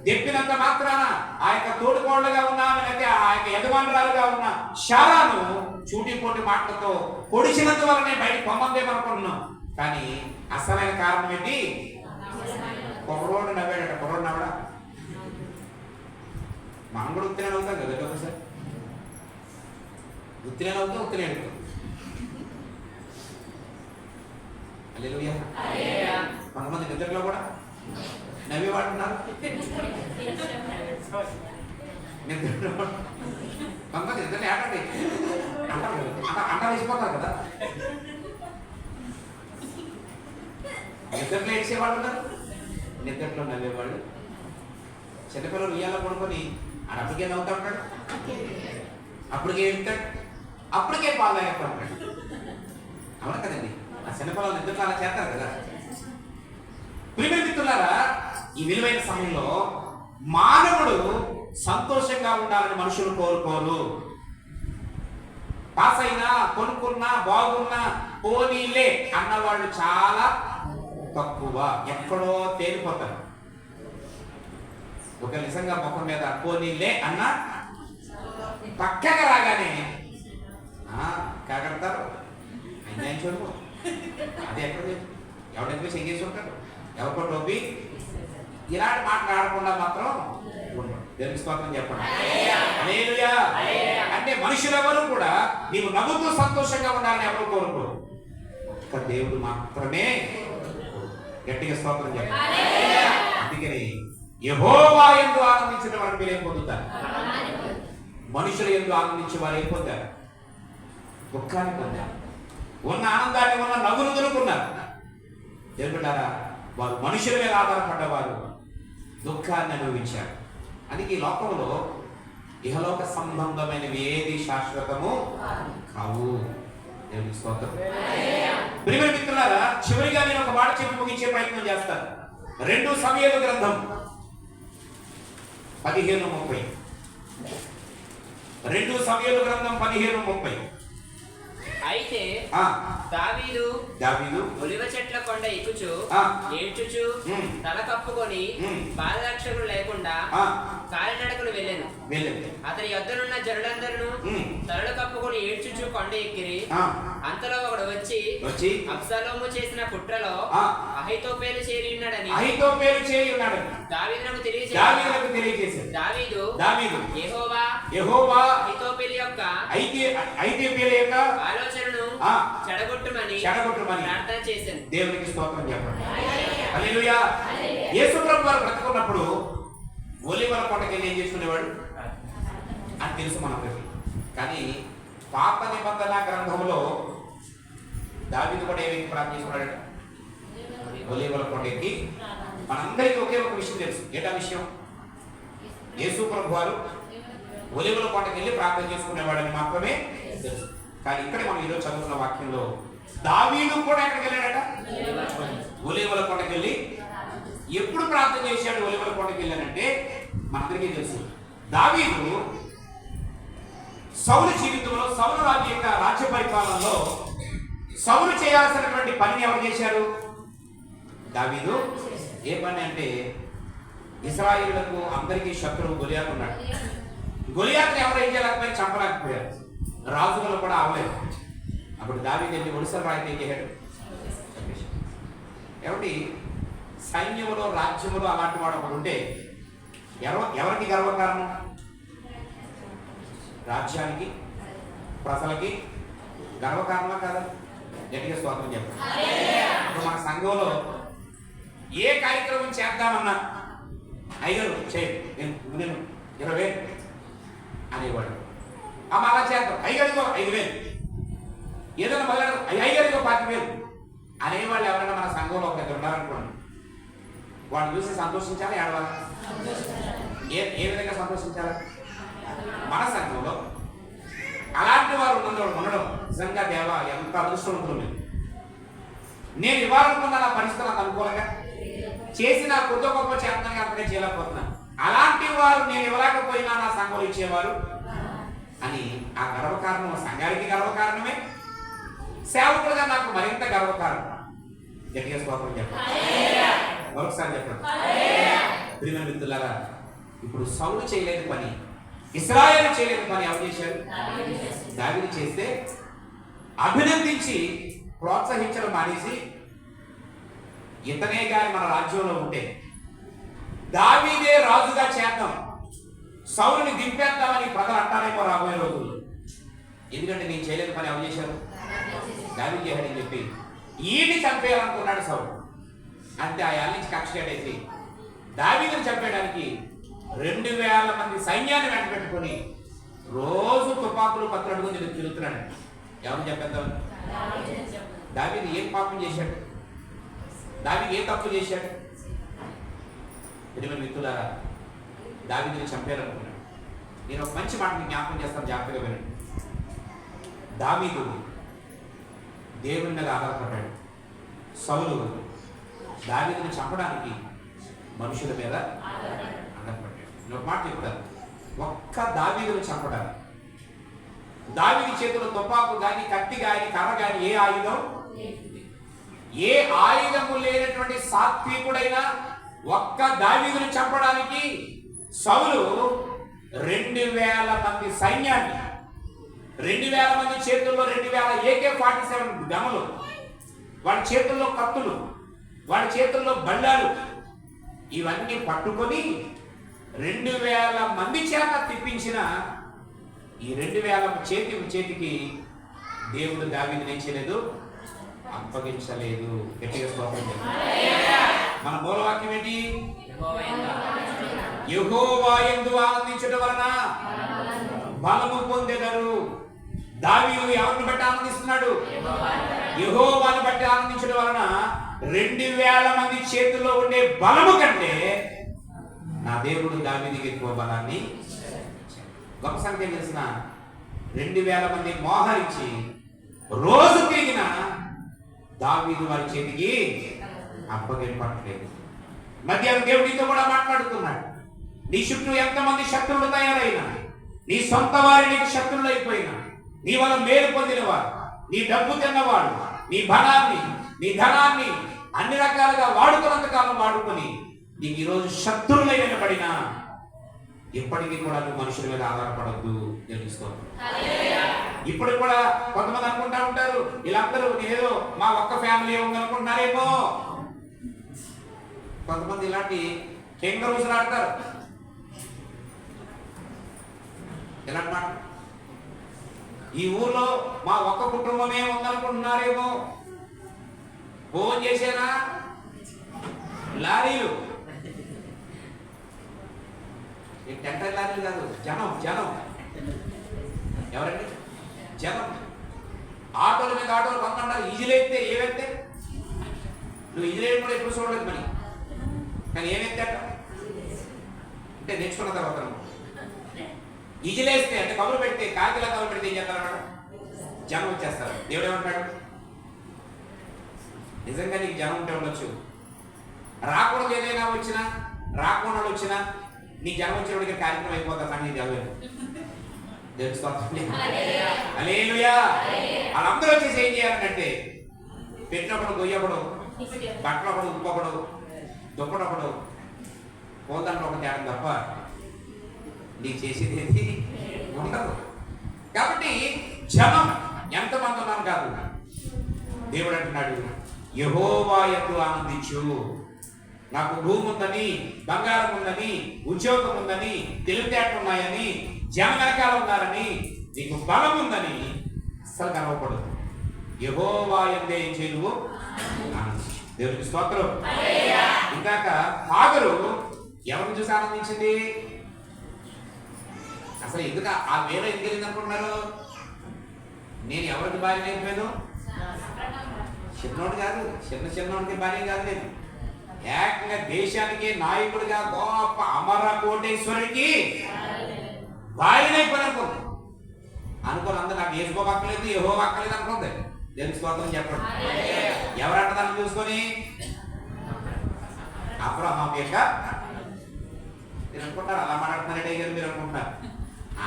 [SPEAKER 1] దెప్పినంత మాత్రాన ఆ యొక్క తోడుకోళ్లుగా ఉన్న లేకపోతే ఆ యొక్క యజమానురాలుగా ఉన్న శారాను చూటిపోటి మాటలతో పొడిచినందువల్లనే బయట పొమ్మందేమనుకుంటున్నాం. కానీ అసలైన కారణం ఏంటి? కుర్రోడు నవ్వాడట. కుర్రోడు నవ్వడా? మనం కూడా ఉత్తినే అవుతాం కదా సార్. ఉత్తినే అవుతాం, ఉత్తినే అవుతాం. హల్లెలూయా. కొంతమంది నిద్రలో కూడా నవ్వేవాడు ఉన్నారు. నిద్రలో కొంతమంది నిద్రని ఆటండి అంట వేసిపోతారు కదా. నిద్రలో ఏడ్చేవాళ్ళు ఉన్నారు, నిద్రలో నవ్వేవాళ్ళు. చిన్నపిల్లలు ఉయ్యాలో పడుకొని ఆడ అప్పటికే నవ్వుతా ఉంటాడు, అప్పటికే ఏడుతాడు, అప్పటికే పాలు తాగేస్తా ఉంటాడు. అవును కదండి, ఆ చిన్నపిల్లలు నిద్రలో అలా చేస్తారు కదా. ప్రియమైన మిత్రులారా, ఈ విలువైన సమయంలో మానవుడు సంతోషంగా ఉండాలని మనుషులు కోరుకోరు. పాస్ అయినా, కొనుక్కున్నా, బాగున్నా, పోనీలే అన్నవాళ్ళు చాలా తక్కువ. ఎక్కడో తేలిపోతారు. ఒక నిజంగా ముఖం మీద పోనీలే అన్న పక్కగా రాగానే కాకడతారు. ఆయన చూడు, అది ఎక్కడ ఎవడెందుకు చెంగేసి ఉంటారు, ఎవరికో టోపి. ఇలాంటి మాట్లాడకుండా మాత్రం దేవుని స్తోత్రం చెప్పండి. హల్లెలూయా. అంటే మనుషులెవరు కూడా నీవు నవ్వుతూ సంతోషంగా ఉండాలని ఎవరు కోరుకోరు. ఒక్క దేవుడు మాత్రమే. గట్టిగా స్తోత్రం చెప్పండి. అందుకని యెహోవా యందు ఆనందించిన వారు మీరు ఏం పొందుతారు? మనుషులు యందు ఆనందించే వారు ఏం పొందారు? దుఃఖాన్ని పొందారు. ఉన్న ఆనందాన్ని, ఉన్న నవ్వును దొరుకున్నారు. దేవుడారా, వారు మనుషుల మీద ఆధారపడ్డవారు దుఃఖాన్ని అనుభవించారు. అందుకే ఈ లోకంలో ఇహలోక సంబంధమైనవి ఏది శాశ్వతము కావు. దేవుని స్తోత్రం. ప్రియమైన మిత్రులారా, చివరిగా నేను ఒక మాట చెప్పి ముగించే ప్రయత్నం చేస్తాను. 2 సమూయేలు గ్రంథం 15:30. 2 సమూయేలు గ్రంథం 15:30.
[SPEAKER 2] అయితే దావీదు ఒలివ చెట్ల కొండ ఎక్కుచు ఏడ్చుచు తల కప్పుకొని పాదరక్షకులు లేకుండా కాలినడకలు వెళ్ళెను. అతని యొద్దనున్న జనులందరూ తలలు కప్పుకొని ఏడ్చుచు కొండ ఎక్కిరి. అంతలో ఒకడు వచ్చి అబ్షాలోము చేసిన కుట్రలో అహీతోపెలు చేరి ఉన్నాడని దావీదునకు తెలియజేశాడు. దావీదు యెహోవా అహీతోపెలు యొక్క ఆలోచనను చెడగొట్టుమని ప్రార్థన చేశాను.
[SPEAKER 1] దేవునికి స్తోత్రం చెప్పండి. హల్లెలూయా. యేసు ప్రభువు వారు బ్రతుకున్నప్పుడు ఒలీవల కొండకి వెళ్ళి ఏం చేసుకునేవాడు అని తెలుసు మనకి. కానీ పాత నిబంధన గ్రంథంలో దావీదు కూడా ఏమి ప్రార్థన చేసుకున్నాడు? ఒలీవల కొండకి. మనందరికీ ఒకే ఒక విషయం తెలుసు. ఏంటా విషయం? యేసు ప్రభువు వారు ఒలీవల కొండకి వెళ్ళి ప్రార్థన చేసుకునేవాడని మాత్రమే తెలుసు. కానీ ఇక్కడ మనం ఈరోజు చదువుతున్న వాక్యంలో దావీదు కూడా ఎక్కడికి వెళ్ళాడట? ఒలీవల కొండకి వెళ్ళి. ఎప్పుడు ప్రార్థన చేశాడు ఒలీవల కొండకి వెళ్ళానంటే మనందరికీ తెలుసు. దావీదు సౌలు జీవితంలో, సౌలు రాజ్య పరిపాలనలో సౌలు చేయాల్సినటువంటి పనిని ఎవరు చేశారు? దావీదు. ఏ పని అంటే ఇశ్రాయేలులకు అందరికీ శత్రువు గొలియాతు ఉన్నాడు. గొలియాతుని ఎవరు ఏం చేయలేకపోయారు? చంపలేకపోయారు. రాజులు కూడా అవలేదు. అప్పుడు దావీదు వెళ్ళి ఒడిశా రాయితీ ఏం చేశాడు? ఎవరి సైన్యంలో, రాజ్యంలో అలాంటి వాడు ఒకడు ఉంటే ఎవరికి గర్వకారణం? రాజ్యానికి, ప్రజలకి గర్వకారణమా కాదా? గట్టిగా స్తోత్రం చెప్పండి. ఇప్పుడు మన సంఘంలో ఏ కార్యక్రమం చేద్దామన్నా అయ్యారు చేయండి, నేను 20,000 అనేవాడు. అమ్మ అలా చేద్దాం, 5,000 ఏదైనా మొదలు 5,000 40,000 అనేవాళ్ళు ఎవరైనా మన సంఘంలో ఒక ఇద్దరు ఉన్నారనుకోండి, వాళ్ళు చూసి సంతోషించాలి, ఏడవాలి. ఏ విధంగా సంతోషించాలి? మన సంఘంలో అలాంటి వారు ఉన్నవాడు నిజంగా దేవా ఎంత అదృష్టవంతులు మీరు. నేను ఇవ్వాలనుకున్న నా పరిస్థితులు నాకు అనుకూలంగా చేసి నా కొద్ది గొప్ప చేతనంగా అంతగా చేయలేకపోతున్నాను. అలాంటి వారు నేను ఇవ్వలేకపోయినా నా సంఘంలో ఇచ్చేవారు అని ఆ గర్వకారణం సంఘానికి గర్వకారణమే, సేవకులుగా నాకు మరింత గర్వకారణం. గట్టిగా స్తోత్రం చెప్పండి, మరొకసారి చెప్పండి. ప్రియమైన మిత్రులారా, ఇప్పుడు సౌలు చేయలేని పని, ఇశ్రాయేలు చేయలేని పని ఎవరు చేశారు? దావీదు చేస్తే అభినందించి ప్రోత్సహించడం మానేసి ఇతనే గాని మన రాజ్యంలో ఉంటే దావీదే రాజుగా చేద్దాం, సౌలుని దింపేద్దామని ప్రజలు అంటారేమో రాబోయే రోజుల్లో. ఎందుకంటే నేను చేయలేని పని ఎవరు చేశారు? దావీదు చేశాడని చెప్పి ఈయన్ని చంపేయాలనుకున్నాడు సౌలు. అంతే ఆ యాళ్ళ నుంచి కక్షేటైతే దావీదుని చంపేయడానికి 2000 మంది సైన్యాన్ని వెంట పెట్టుకొని రోజు తుపాకులు పత్రుడుగా నేను తిరుగుతున్నాడు. ఎవరు చెప్పేద్దాం? దావీదు ఏం పాపం చేశాడు? దావీదు ఏ తప్పు చేశాడు? ప్రియమైన మిత్రులారా, దావీదుని చంపేయాలనుకున్నాడు. నేను ఒక మంచి మాట జ్ఞాపకం చేస్తాను, జాగ్రత్తగా వినండి. దావీదు దేవుని మీద ఆధారపడ్డాడు. సౌలు దావీదుని చంపడానికి మనుషుల మీద ఆధారపడ్డాడు. నేను ఒక మాట చెప్తాను, ఒక్క దావీదుని చంపడానికి దావీదు చేతిలో తుపాకు కానీ కత్తి కానీ కర్ర కానీ ఏ ఆయుధము లేనటువంటి సాత్వికుడైనా ఒక్క దావీదుని చంపడానికి సౌలు 2000 మంది సైన్యాన్ని, 2000 మంది చేతుల్లో 2000 AK-47 గమలు, వాడి చేతుల్లో కత్తులు, వాడి చేతుల్లో బళ్ళాలు, ఇవన్నీ పట్టుకొని 2000 మంది చేత తిప్పించిన ఈ 2000 చేతికి దేవుడు దావీదుని ఏం చేయలేదు? అప్పగించలేదు. గట్టిగా స్తోత్రం చెప్పండి. మన మూలవాక్యం ఏంటి? యెహోవా యందు ఆనందించడం వలన బలము పొందెదరు. దావీదు ఎవరిని బట్టి ఆనందిస్తున్నాడు? యెహోవాని బట్టి ఆనందించడం వలన 2000 మంది చేతుల్లో ఉండే బలము కంటే నా దేవుడు దావీదుకి ఎక్కువ బలాన్ని. గొప్ప సంఖ్య తెలిసిన 2000 మంది మోహరించి రోజు తిరిగిన దావీదు వారి చేతికి అప్పగింపట్లేదు. మధ్యాహ్నం దేవుడితో కూడా మాట్లాడుతున్నాడు. నీ చుట్టూ ఎంతమంది శత్రువులు తయారైనా, నీ సొంత వారి నీకు శత్రువులు అయిపోయినా, నీ వల్ల మేలు పొందినవాడు, నీ డబ్బు తిన్నవాడు, నీ బలాన్ని నీ ధనాన్ని అన్ని రకాలుగా వాడుకున్నంత కాలం వాడుకొని నీకు ఈరోజు శత్రువులై నిలబడినా ఇప్పటికీ కూడా నువ్వు మనుషుల మీద ఆధారపడద్దు తెలుసుకోవాలి. ఇప్పుడు కూడా కొంతమంది అనుకుంటా ఉంటారు, వీళ్ళందరూ ఏదో మా ఒక్క ఫ్యామిలీ ఉందనుకుంటున్నారేమో. కొంతమంది ఇలాంటి కెంగరూసులు ఆడతారు. ఇలాంటి మాట, ఈ ఊర్లో మా ఒక్క కుటుంబమే ఉందనుకుంటున్నారేమో. ఫోన్ చేసేనా లారీలు, టెంటర్ లారీలు కాదు, జనం ఎవరండి? జనం. ఆటోల మీద ఆటోలు కొంటున్నారు. ఈజీలు అయితే ఏవైతే నువ్వు ఈజీలు కూడా ఎప్పుడు చూడలేదు పని, కానీ ఏమైతే అంటే నేర్చుకున్న తర్వాత ఈజీలేస్తే అంటే కబురు పెడితే కాకిలా కబురు పెడితే ఏం చేస్తారన్నాడు? జనం వచ్చేస్తారు. దేవుడు ఏమంటాడు? నిజంగా నీకు జనం ఉంటే ఉండొచ్చు, రాకూడదు ఏదైనా వచ్చినా, రాకుండా వచ్చినా నీ జనం వచ్చినప్పటికీ కార్యక్రమం అయిపోతా. కానీ చదివాను హల్లెలూయా. వాళ్ళందరూ వచ్చేసి ఏం చేయాలంటే పెట్టినప్పుడు గొయ్యపడు, బట్టలప్పుడు ఉప్పకడు, దుప్పటప్పుడు పోతాను ఒక తేడం తప్ప నీకు చేసేది ఏంటి ఉండదు. కాబట్టి జనం ఎంతమంది ఉన్నాను కాదు. దేవుడు అంటున్నాడు, యెహోవా యందు ఆనందించు. నాకు భూమి ఉందని, బంగారం ఉందని, ఉద్యోగం ఉందని, తెలివితేటలు ఉన్నాయని, జనం వెనకాల ఉన్నారని, నీకు బలం ఉందని అస్సలు గర్వపడదు. యెహోవా యందే ఏం చేయను? దేవుడికి స్తోత్రం. ఇందాక హాగరు ఎవరిని చూసి ఆనందించింది? అసలు ఎందుకు ఆ వేరే ఎందుకు వెళ్ళింది అనుకుంటున్నారు? నేను ఎవరికి భార్య అయిపోయాను? చిన్నోడు కాదు, చిన్నోడికి భార్య కాదు. నేను ఏకంగా దేశానికి నాయకుడిగా గొప్ప అమర కోటేశ్వరుడికి భార్యనైపోయాను. అనుకోని అందరూ నాకు యేసుబాబు అక్కలేదు యెహోవా అక్కలేదు అనుకుంది. దేవుని స్తోత్రం చెప్పండి. ఎవరంట దాన్ని చూసుకొని? అబ్రహాము యొక్క, మీరు అనుకుంటారు అలా మాట్లాడుతున్నారంటే గారు మీరు అనుకుంటున్నారు,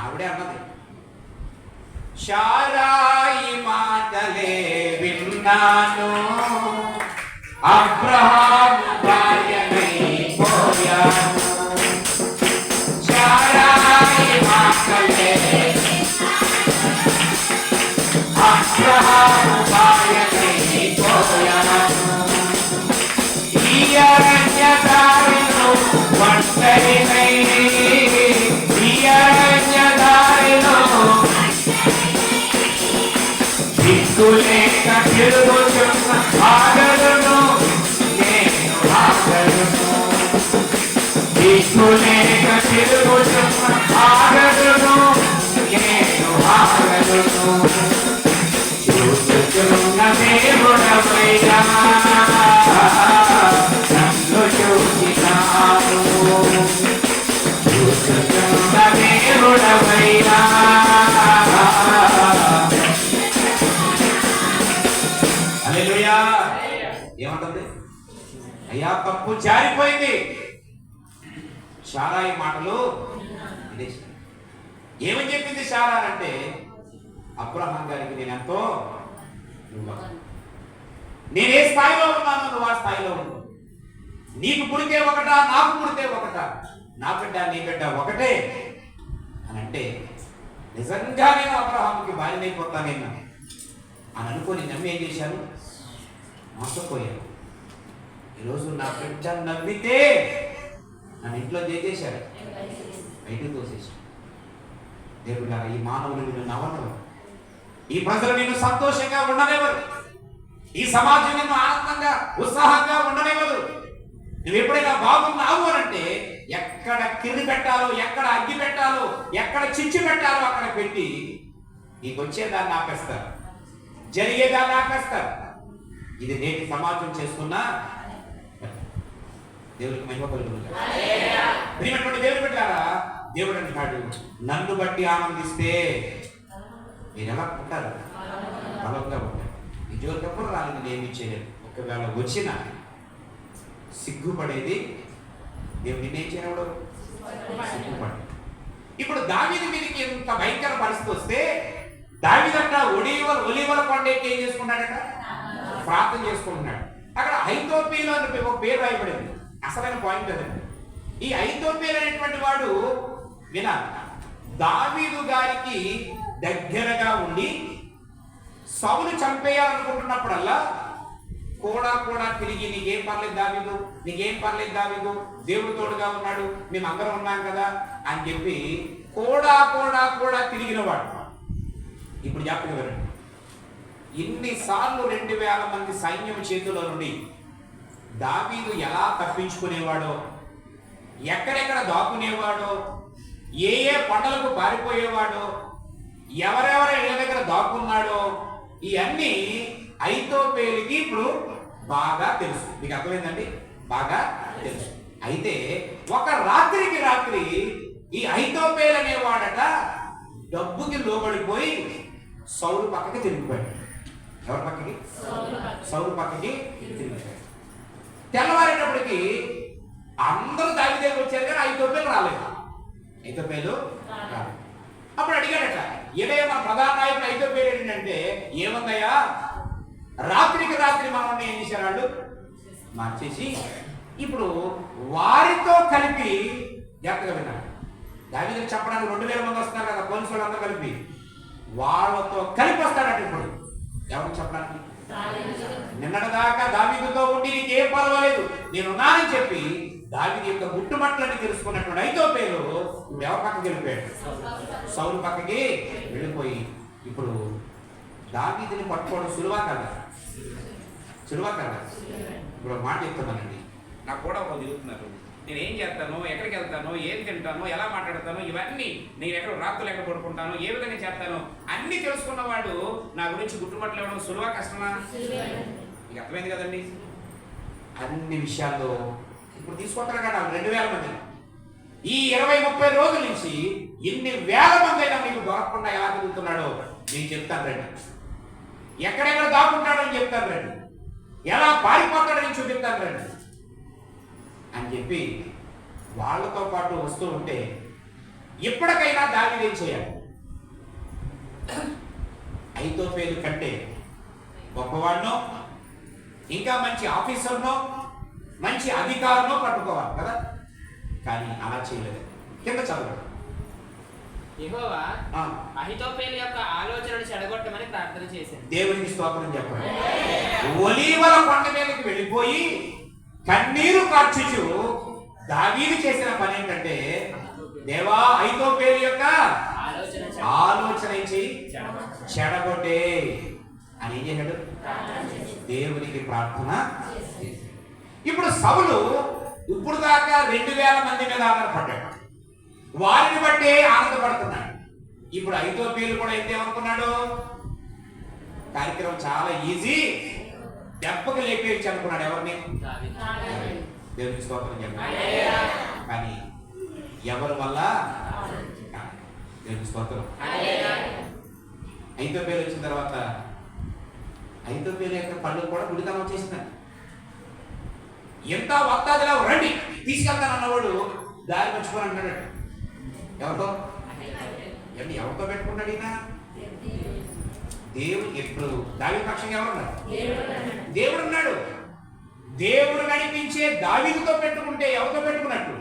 [SPEAKER 1] ఆవిడే అన్నది. శారాయి మాటలే విన్నాను, అబ్రహాము భార్యనైపోయాను. శారాయి మాటలే అబ్రహాము భార్యనైపోయాను. ఈ అరణ్య దారిలో ఒంటరినై, ఈ అరణ్య దారిలో దిక్కులేక తిరుగుతున్న ఆగడును నేను, ఆగడును. దిక్కులేక తిరుగుతున్న ఆగడును నేను, ఆగడును. చూచుచున్న దేవుడవైనా నన్ను చూచినాను. చూచుచున్న దేవుడవైనా హల్లెలూయా. ఏమంటుంది? అయ్యా తప్పు జారిపోయింది. శారాయి మాటలు ఇదే. ఏమని చెప్పింది శారా అంటే, అబ్రహాం గారికి నేను ఎంతో, నేను ఏ స్థాయిలో ఉన్నాను నువ్వు ఆ స్థాయిలో ఉన్నావు. నీకు పుడితే ఒకటా, నాకు పుడితే ఒకటా, నా బిడ్డ నీ బిడ్డ ఒకటే అని అంటే, నిజంగా నేను అబ్రహాంకి భార్యనైపోతానేనా అని అనుకొని నమ్మి ఏం చేశాను? మోసపోయాను. ఈరోజు నా బిడ్డ నవ్వితే నన్ను ఇంట్లో చేశారు, బయటకు తోసేసాడు. దేవుడు గారు, ఈ మానవులు నిన్ను నవ్వనివ్వరు, ఈ ప్రజలు నిన్ను సంతోషంగా ఉండనివ్వరు, ఈ సమాజం నిన్ను ఆనందంగా ఉత్సాహంగా ఉండనివ్వదు. నువ్వు ఎప్పుడైనా బాగున్నావు అనంటే ఎక్కడ కింది పెట్టాలో, ఎక్కడ అగ్గి పెట్టాలో, ఎక్కడ చిచ్చు పెట్టాలో అక్కడ పెట్టి నీకు వచ్చేదాన్ని ఆపేస్తారు, జరిగేదాన్ని ఆపేస్తారు. ఇది నేటి సమాజం చేస్తున్న దేవుడికి మహిమ కలుగుతుంది. ప్రియమైనటువంటి దేవుడు పెట్టారా, దేవుడు అంటాడు, నన్ను బట్టి ఆనందిస్తే మీరు ఎలా ఉంటారు? బలంగా ఉంటారు. ఈ జోలికి ఎప్పుడు రాలేదు, నేను చేయలేదు. ఒకవేళ వచ్చిన సిగ్గుపడేది దేవుడు నిన్నేం చేయడం? సిగ్గుపడే. ఇప్పుడు దావీదు మీదకి ఎంత భయంకర పరిస్థితి వస్తే, దావీదంట ఒలీవల కొండకి ఏం చేసుకున్నాడట? ప్రార్థన చేసుకుంటున్నాడు. అక్కడ అహీతోపెలు అని ఒక పేరు రాయబడింది. అసలైన పాయింట్ అదండి. ఈ అహీతోపెలు అనేటువంటి వాడు వినాలి, దావీదు గారికి దగ్గరగా ఉండి సౌలు చంపేయాలనుకుంటున్నప్పుడల్లా కూడా తిరిగి, నీకేం పర్లేదు దావీదు, నీకేం పర్లేదు దావీదు, దేవుడు తోడుగా ఉన్నాడు, మేము అందరం ఉన్నాం కదా అని చెప్పి కూడా తిరిగినవాడు. ఇప్పుడు చెప్పండి వినండి, ఇన్నిసార్లు 2000 మంది సైన్యం చేతిలో నుండి దావీదు ఎలా తప్పించుకునేవాడో, ఎక్కడెక్కడ దాక్కునేవాడో, ఏ పంటలకు పారిపోయేవాడో, ఎవరెవరి ఇళ్ళ దగ్గర దాక్కున్నాడో, ఇవన్నీ అహీతోపెలుకి ఇప్పుడు బాగా తెలుసు. మీకు అర్థమైందండి? బాగా తెలుసు. అయితే ఒక రాత్రికి రాత్రి ఈ అహీతోపెలు అనేవాడట డబ్బుకి లోబడిపోయి సౌలు పక్కకి తిరిగిపోయాడు. ఎవరి పక్కకి? సౌలు పక్కకి తిరిగిపోయాడు. తెల్లవారేటప్పటికి అందరూ దావీదు దగ్గరికి వచ్చారు కానీ అహీతోపెలు రాలేదు. అహీతోపెలు రాలేదు. అప్పుడు అడిగాడట, ఏదైనా మన ప్రధాన నాయకుడు అహీతోపెలు ఏంటంటే, ఏముందయ్యా, రాత్రికి రాత్రి మనల్ని ఏం చేశారు వాళ్ళు మార్చేసి, ఇప్పుడు వారితో కలిపి జాగ్రత్తగా విన్నాడు. దావీదుకు చెప్పడానికి 2000 మంది వస్తున్నారు కదా, పోలీసు వాళ్ళందరూ కలిపి, వాళ్ళతో కలిపి వస్తాడట. ఇప్పుడు ఎవరికి చెప్పడానికి? నిన్నటిదాకా దావీదుతో ఉండి నీకేం పర్వాలేదు నేనున్నానని చెప్పి దావీదు యొక్క గుట్టుమట్లని తెలుసుకున్నటువంటి అహీతోపెలు ఇప్పుడు ఎవరి పక్కకి వెళ్ళిపోయాడు? సౌలు పక్కకి వెళ్ళిపోయి, ఇప్పుడు దావీదుని పట్టుకోవడం సులువా కదా? ఇప్పుడు మాట చెప్తున్నానండి, నాకు కూడా ఒక తిరుగుతున్నారు, నేను ఏం చేస్తాను, ఎక్కడికి వెళ్తాను, ఏం తింటాను, ఎలా మాట్లాడతాను, ఇవన్నీ నేను ఎక్కడ రాత్రులు ఎక్కడ పడుకుంటాను, ఏ విధంగా చేస్తాను అన్ని తెలుసుకున్నవాడు నా గురించి గుట్టుమట్లు ఇవ్వడం సులువా కష్టమా? మీకు అర్థమైంది కదండి. అన్ని విషయాల్లో ఇప్పుడు తీసుకొస్తారు కదా 2000 మంది ఈ 20-30 రోజుల నుంచి ఇన్ని వేల మంది అయినా మీకు దొరకకుండా ఎలా తిరుగుతున్నాడో నేను చెప్తాను రండి. ఎక్కడెక్కడ దాక్కుంటాడో అని చెప్తాను రండి. ఎలా పారిపోతాడని చూపిస్తాను రండి అని చెప్పి వాళ్ళతో పాటు వస్తూ ఉంటే ఇప్పటికైనా దావీదు ఏం చేయాలి? అహీతోఫెలు కంటే గొప్పవాడినో, ఇంకా మంచి ఆఫీసర్నో, మంచి అధికారునో పట్టుకోవాలి కదా. కానీ అలా చేయలేదు. కింద చదవండి.
[SPEAKER 2] యెహోవా అహీతోఫెలు యొక్క ఆలోచనను చెడగొట్టమని ప్రార్థన చేశాను.
[SPEAKER 1] దేవునికి స్తోత్రం చెప్పండి. ఒలీవల కొండ మీదకి వెళ్ళిపోయి కన్నీరు కార్చుచు దావీదు చేసిన పని ఏంటంటే, దేవా అహీతోఫెలు యొక్క ఆలోచన చెడగొట్టే అని ఏం చేశాడు? దేవునికి ప్రార్థన. ఇప్పుడు సౌలు ఇప్పుడు దాకా 2000 మంది మీద ఆధారపడ్డాడు. వారిని బట్టే ఆనందపడుతున్నాడు. ఇప్పుడు అహీతోఫెలు కూడా ఏమనుకున్నాడు? కార్యక్రమం చాలా ఈజీ, దెబ్బకు లేపేయచ్చు అనుకున్నాడు. ఎవరిని? దేవునికి స్తోత్రం చెప్పాలి. కానీ ఎవరి వల్ల? దేవునికి స్తోత్రం. అహీతోఫెలు వచ్చిన తర్వాత అహీతోఫెలు యొక్క పళ్ళు కూడా గుడితనం వచ్చేసినాడు. ఎంత వక్తాదిలా రండి తీసుకెళ్తాను అన్నవాడు దారి మర్చిపోని అంటున్నాడు. ఎవరితో? ఎవరితో పెట్టుకున్నాడు ఈయన? దేవుడు. ఎప్పుడు దావీదు పక్షంగా ఎవరున్నాడు? దేవుడు ఉన్నాడు. దేవుడు నడిపించే దావీదుతో పెట్టుకుంటే ఎవరితో పెట్టుకున్నట్టు?